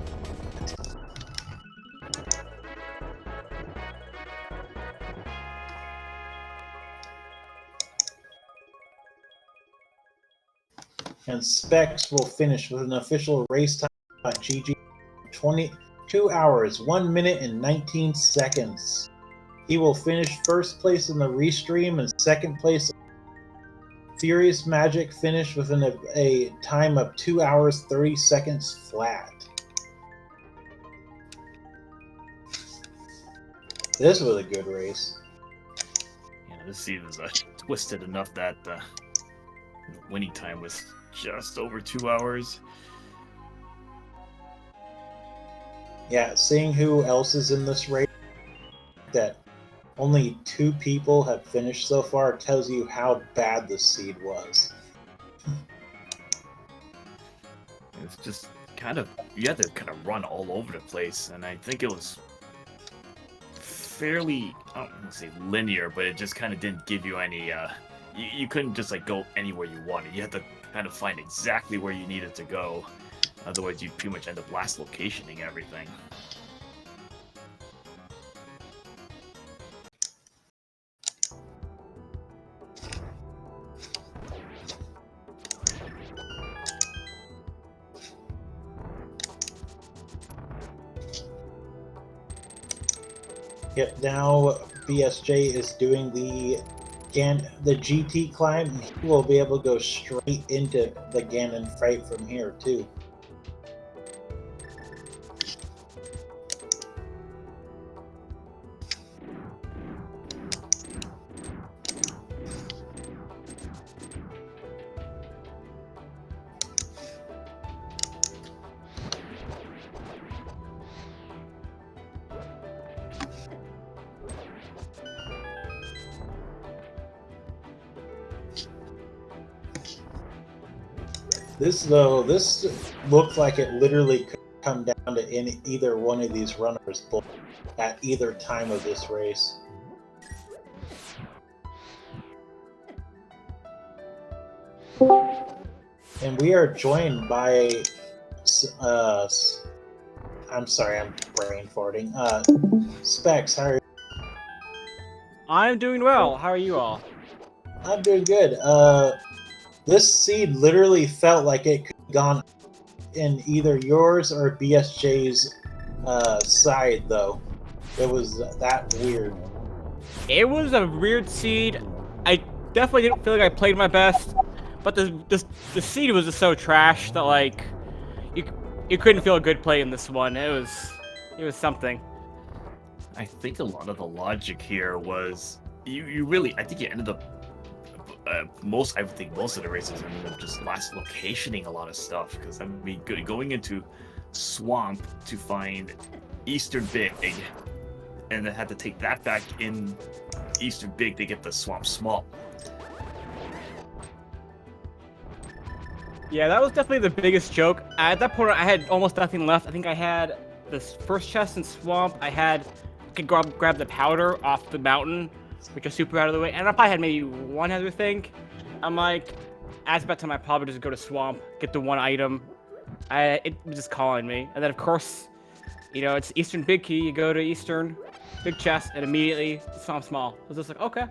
And Specs will finish with an official race time at GG 22 hours, 1 minute and 19 seconds. He will finish first place in the restream and second place. Furious Magic finished within a time of 2 hours 30 seconds flat. This was a good race. Yeah, this seed was twisted enough that winning time was just over 2 hours. Yeah, seeing who else is in this race, that only 2 people have finished so far, tells you how bad the seed was. It's just kind of, you had to kind of run all over the place, and I think it was fairly, I don't want to say linear, but it just kind of didn't give you any, you couldn't just like go anywhere you wanted. You had to kind of find exactly where you needed to go. Otherwise, you'd pretty much end up last locationing everything. Yep, now BSJ is doing the GT climb, and he will be able to go straight into the Ganon fight from here too. This looks like it literally could come down to either one of these runners at either time of this race. And we are joined by, I'm sorry, I'm brain farting. Specs, how are you? I'm doing well. How are you all? I'm doing good. This seed literally felt like it could have gone in either yours or BSJ's side, though. It was that weird. It was a weird seed. I definitely didn't feel like I played my best, but the seed was just so trash that like you couldn't feel a good play in this one. It was something. I think a lot of the logic here was you really, I think you ended up I think most of the races ended up just last locationing a lot of stuff, because I mean, going into Swamp to find Eastern Big and then had to take that back in Eastern Big to get the Swamp Small. Yeah, that was definitely the biggest joke. At that point, I had almost nothing left. I think I had this first chest in Swamp. I could grab the powder off the mountain, which was super out of the way. And I probably had maybe one other thing. I'm like, as about time, I probably just go to Swamp, get the one item. It was just calling me. And then, of course, you know, it's Eastern Big Key. You go to Eastern Big Chest, and immediately Swamp Small. I was just like, okay,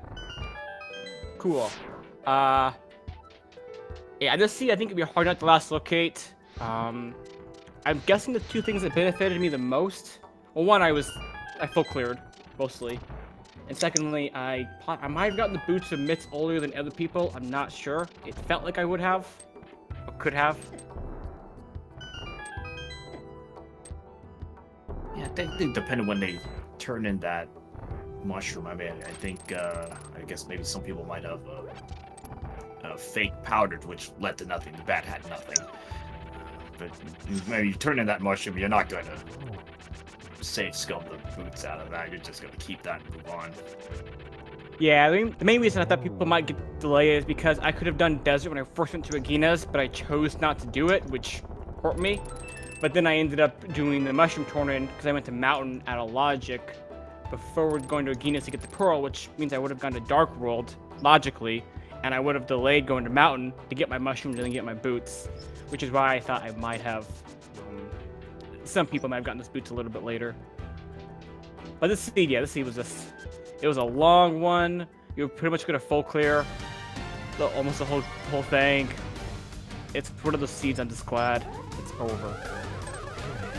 cool. Yeah, this seed I think it'd be hard not to last locate. I'm guessing the two things that benefited me the most. Well, one, I full cleared mostly, and secondly, I might have gotten the boots of mitts earlier than other people. I'm not sure. It felt like I would have, or could have. Yeah, I think depending when they turn in that mushroom, I mean, I think, I guess maybe some people might have fake powdered, which led to nothing. The bat had nothing. But maybe you turn in that mushroom, you're not going to safe scum the boots out of that. You're just going to keep that and move on. Yeah, I mean, the main reason I thought people might get delayed is because I could have done desert when I first went to Aguina's, but I chose not to do it, which hurt me. But then I ended up doing the mushroom tournament because I went to mountain out of logic before going to Aguina's to get the pearl, which means I would have gone to Dark World logically, and I would have delayed going to mountain to get my mushrooms and then get my boots, which is why I thought I might have. Some people might have gotten those boots a little bit later. But this seed, yeah, this seed was just. It was a long one. You were pretty much gonna full clear almost the whole thing. It's one of those seeds. I'm just glad it's over.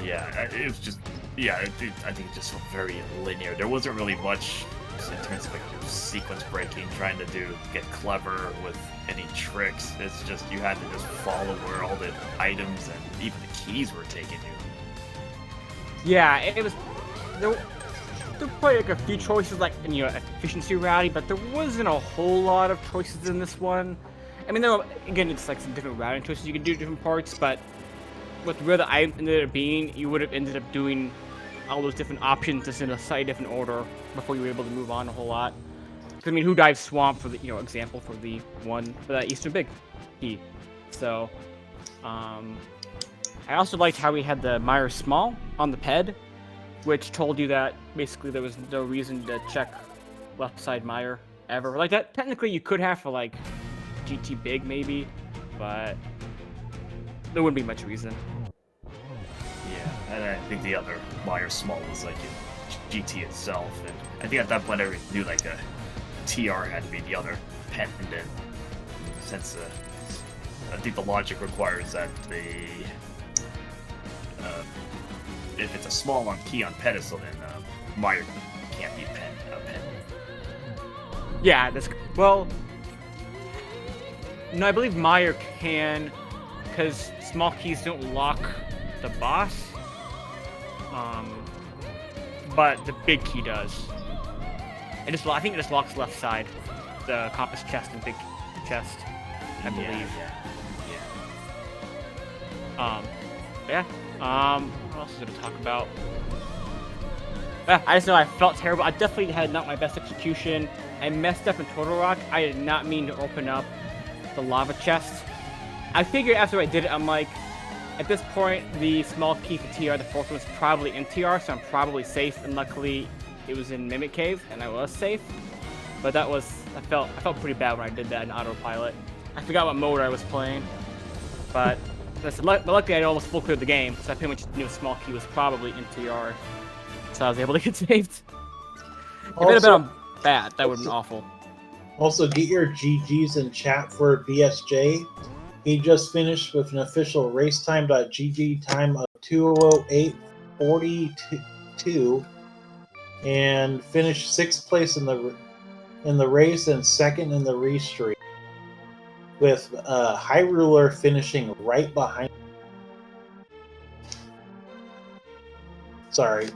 Yeah, it was just. Yeah, I think it just felt very linear. There wasn't really much in terms of like sequence breaking, trying to get clever with any tricks. It's just you had to just follow where all the items and even the keys were taking you. Yeah, it was. There were probably like a few choices, like in efficiency rally, but there wasn't a whole lot of choices in this one. I mean, again, it's like some different routing choices you can do different parts, but with where the item ended up being, you would have ended up doing all those different options just in a slightly different order before you were able to move on a whole lot. Because I mean, who dives Swamp for the example for the one for that Eastern Big Key? So, I also liked how we had the Meyer Small on the ped, which told you that basically there was no reason to check left side Meyer ever. Like that, technically you could have for like GT Big maybe, but there wouldn't be much reason. Yeah, and I think the other Meyer Small was like in GT itself, and I think at that point I knew like a TR had to be the other pendant, since I think the logic requires that if it's a small on key on pedestal, then Meyer can't be pendant. Yeah, well, no, I believe Meyer can, because small keys don't lock the boss, but the big key does. I think it just locks left side, the compass chest and big chest, I believe. Yeah. What else is there to talk about? I just know I felt terrible. I definitely had not my best execution. I messed up in Total Rock. I did not mean to open up the lava chest. I figured after I did it, I'm like, at this point, the small key for TR, the fourth one, was probably in TR, so I'm probably safe. And luckily, it was in Mimic Cave, and I was safe. But I felt pretty bad when I did that in autopilot. I forgot what mode I was playing, but luckily I almost full cleared the game, so I pretty much knew small key was probably in TR, so I was able to get saved. If it had been bad, that would have been awful. Also, get your GGs in chat for BSJ. He just finished with an official racetime.gg time of 2:08:42 and finished 6th place in the race and 2nd in the restreak, with High Ruler finishing right behind. Sorry.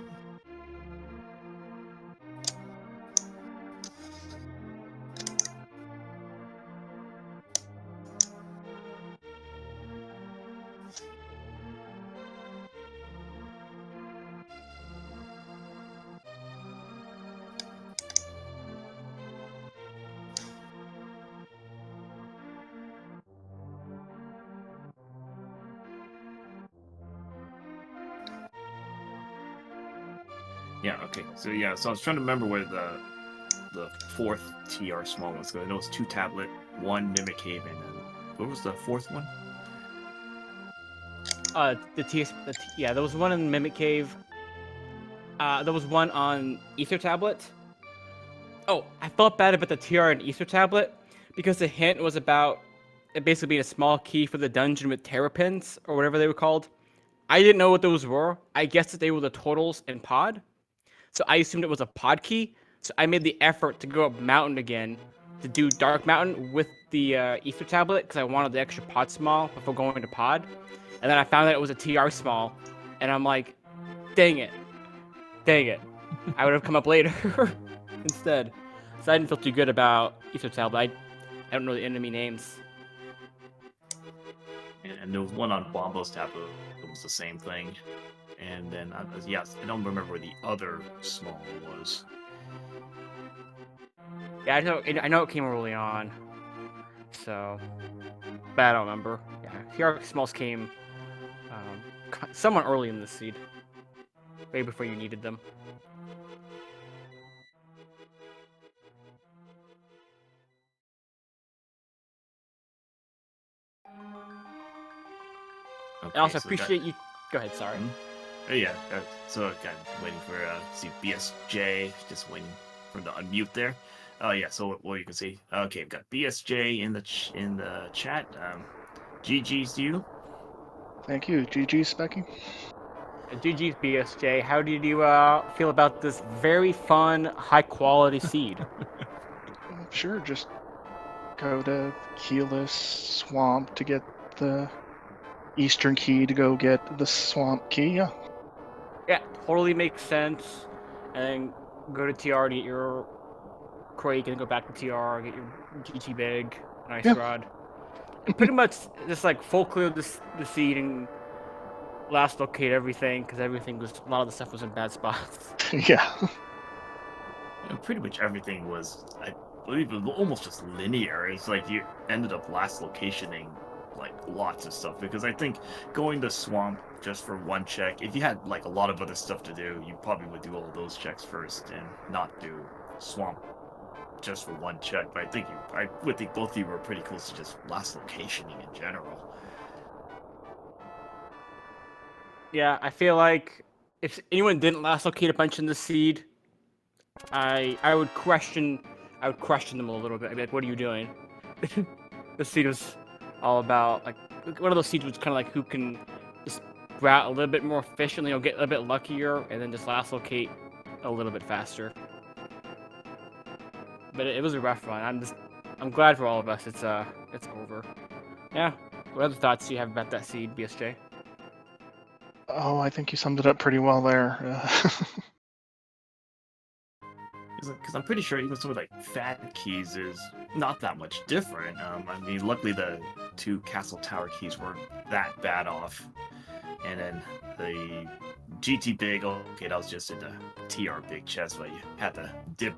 Yeah. Okay. So so I was trying to remember where the fourth TR small was. I know it's 2 tablet, 1 mimic cave, and then what was the fourth one? Yeah, there was one in Mimic Cave. There was one on Ether Tablet. Oh, I felt bad about the TR and Ether Tablet because the hint was about it basically being a small key for the dungeon with terrapins or whatever they were called. I didn't know what those were. I guessed that they were the totals in pod. So I assumed it was a pod key. So I made the effort to go up mountain again to do Dark Mountain with the Ether Tablet because I wanted the extra pod small before going to pod. And then I found that it was a TR small. And I'm like, dang it. Dang it. I would have come up later instead. So I didn't feel too good about Ether Tablet. I don't know the enemy names. And there was one on Bombo's tablet. It was the same thing. And then yes, I don't remember where the other small was. Yeah, I know it came early on. So, but I don't remember. Yeah, TR smalls came somewhat early in the seed. Way before you needed them. Okay, I also so appreciate you. Go ahead, sorry. Yeah, so kind of waiting for see BSJ, just waiting for the unmute there. Oh yeah, so what you can see. Okay, we've got BSJ in the chat. GG's to you. Thank you. GG's, Becky. GG's BSJ. How did you feel about this very fun, high quality seed? Sure, just go to Keyless Swamp to get the Eastern Key to go get the Swamp Key. Yeah. Yeah, totally makes sense. And then go to TR to get your Quake, and then go back to TR, get your GT Big, Ice Yeah. Rod. And pretty much just like full clear the seed and last locate everything because a lot of the stuff was in bad spots. Yeah. Pretty much everything was, I believe, it was almost just linear. It's like you ended up last locationing like lots of stuff because I think going to swamp just for one check, if you had like a lot of other stuff to do, you probably would do all those checks first and not do swamp just for one check. But I would think both of you were pretty close to just last locationing in general. Yeah, I feel like if anyone didn't last locate a bunch in the seed, I would question them a little bit. I'd be like, what are you doing? The seed was all about like one of those seeds was kind of like who can just route a little bit more efficiently or get a bit luckier and then just last locate a little bit faster. But it was a rough run. I'm glad for all of us. It's over. Yeah. What other thoughts do you have about that seed, BSJ? Oh, I think you summed it up pretty well there. Because I'm pretty sure even some of like fat keys is not that much different. I mean, luckily the 2 castle tower keys weren't that bad off, and then the GT big. Okay, that was just in the TR big chest, but you had to dip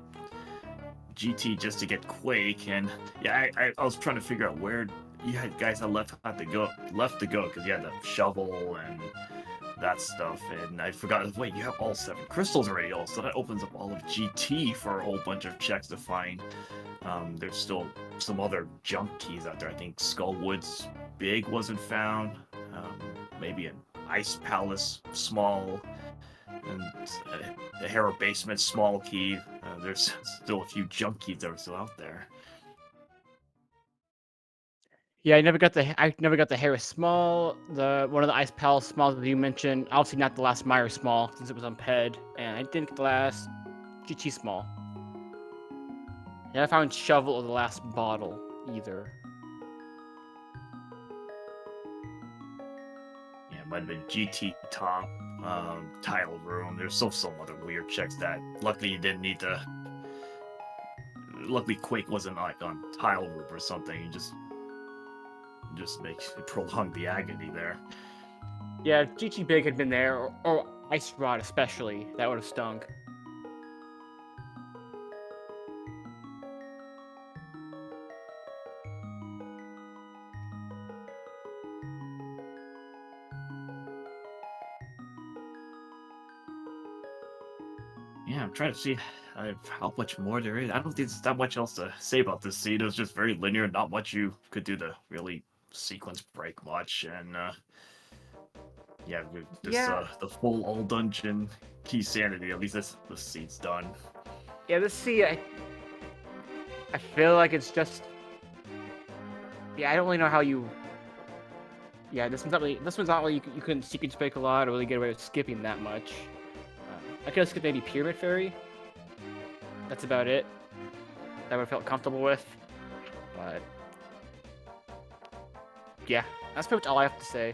GT just to get Quake. And yeah, I was trying to figure out where you guys had left to go because you had the shovel and that stuff, and I forgot. Wait, you have all 7 crystals already. Also, that opens up all of GT for a whole bunch of checks to find. There's still some other junk keys out there. I think Skullwood's big wasn't found. Maybe an Ice Palace small, and the Harrow Basement small key. There's still a few junk keys that are still out there. Yeah, I never got the Harris Small, one of the Ice Palace Smalls that you mentioned. Obviously not the last Meyer Small since it was on Ped, and I didn't get the last GT Small. And I found Shovel or the last bottle either. Yeah, it might have been GT top, tile room. There's still some other weird checks that luckily you didn't need to. Luckily Quake wasn't like on tile roof or something. You just makes it prolong the agony there. Yeah, if GT Big had been there, or Ice Rod especially, that would have stung. Yeah, I'm trying to see how much more there is. I don't think there's that much else to say about this scene. It was just very linear, not much you could do to really sequence break much, and yeah, the full all dungeon Keysanity. At least the scene's done. Yeah, this scene, I feel like it's just. Yeah, I don't really know how you. Yeah, this one's not really you couldn't sequence break a lot or really get away with skipping that much. I could have skipped maybe Pyramid Fairy. That's about it. That I would have felt comfortable with. But yeah, that's pretty much all I have to say.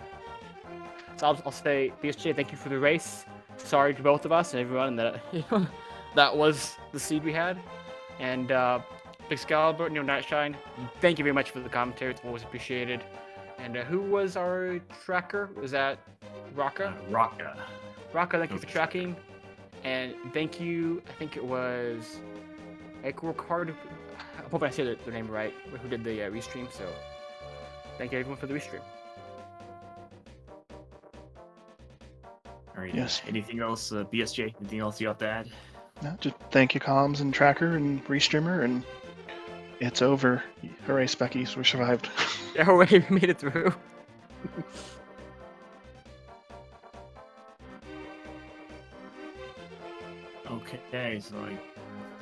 So I'll say, BSJ, thank you for the race. Sorry to both of us and everyone that that was the seed we had. And Excalibur, Nightshine, thank you very much for the commentary. It's always appreciated. And who was our tracker? Was that Raka? Raka. Raka, thank you for tracking. And thank you, I think it was Ricardo. I hope I said their name right, who did the restream. So thank you everyone for the restream. All right. Yes. Anything else, BSJ? Anything else you have to add? No, just thank you, Comms and Tracker and Restreamer, and it's over. Hooray, Speckies, we survived. Yeah, hooray, we made it through. Okay, so I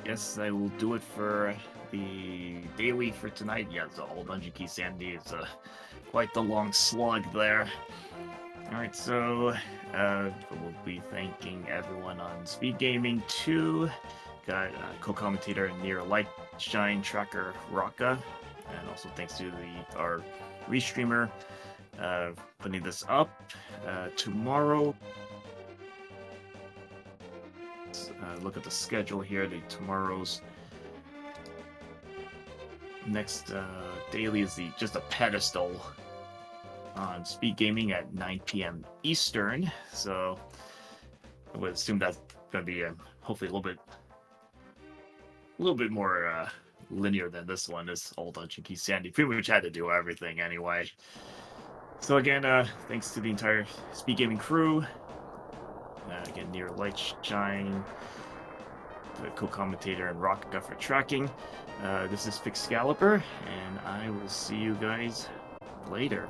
guess I will do it for the daily for tonight. Yeah, the whole Dungeon Keysanity is quite the long slug there. Alright, so we'll be thanking everyone on Speed Gaming 2. Got co-commentator Near Lightshine, Tracker Raka, and also thanks to our restreamer putting this up. Tomorrow, look at the schedule here. Tomorrow's next daily is just a pedestal on Speed Gaming at 9 p.m. Eastern. So I would assume that's going to be hopefully a little bit more linear than this one. This old Dungeon Keysanity pretty much had to do everything anyway. So again, thanks to the entire Speed Gaming crew. Again, Near Lightshine, the co-commentator, and Rocka for tracking. This is Excalibur, and I will see you guys later.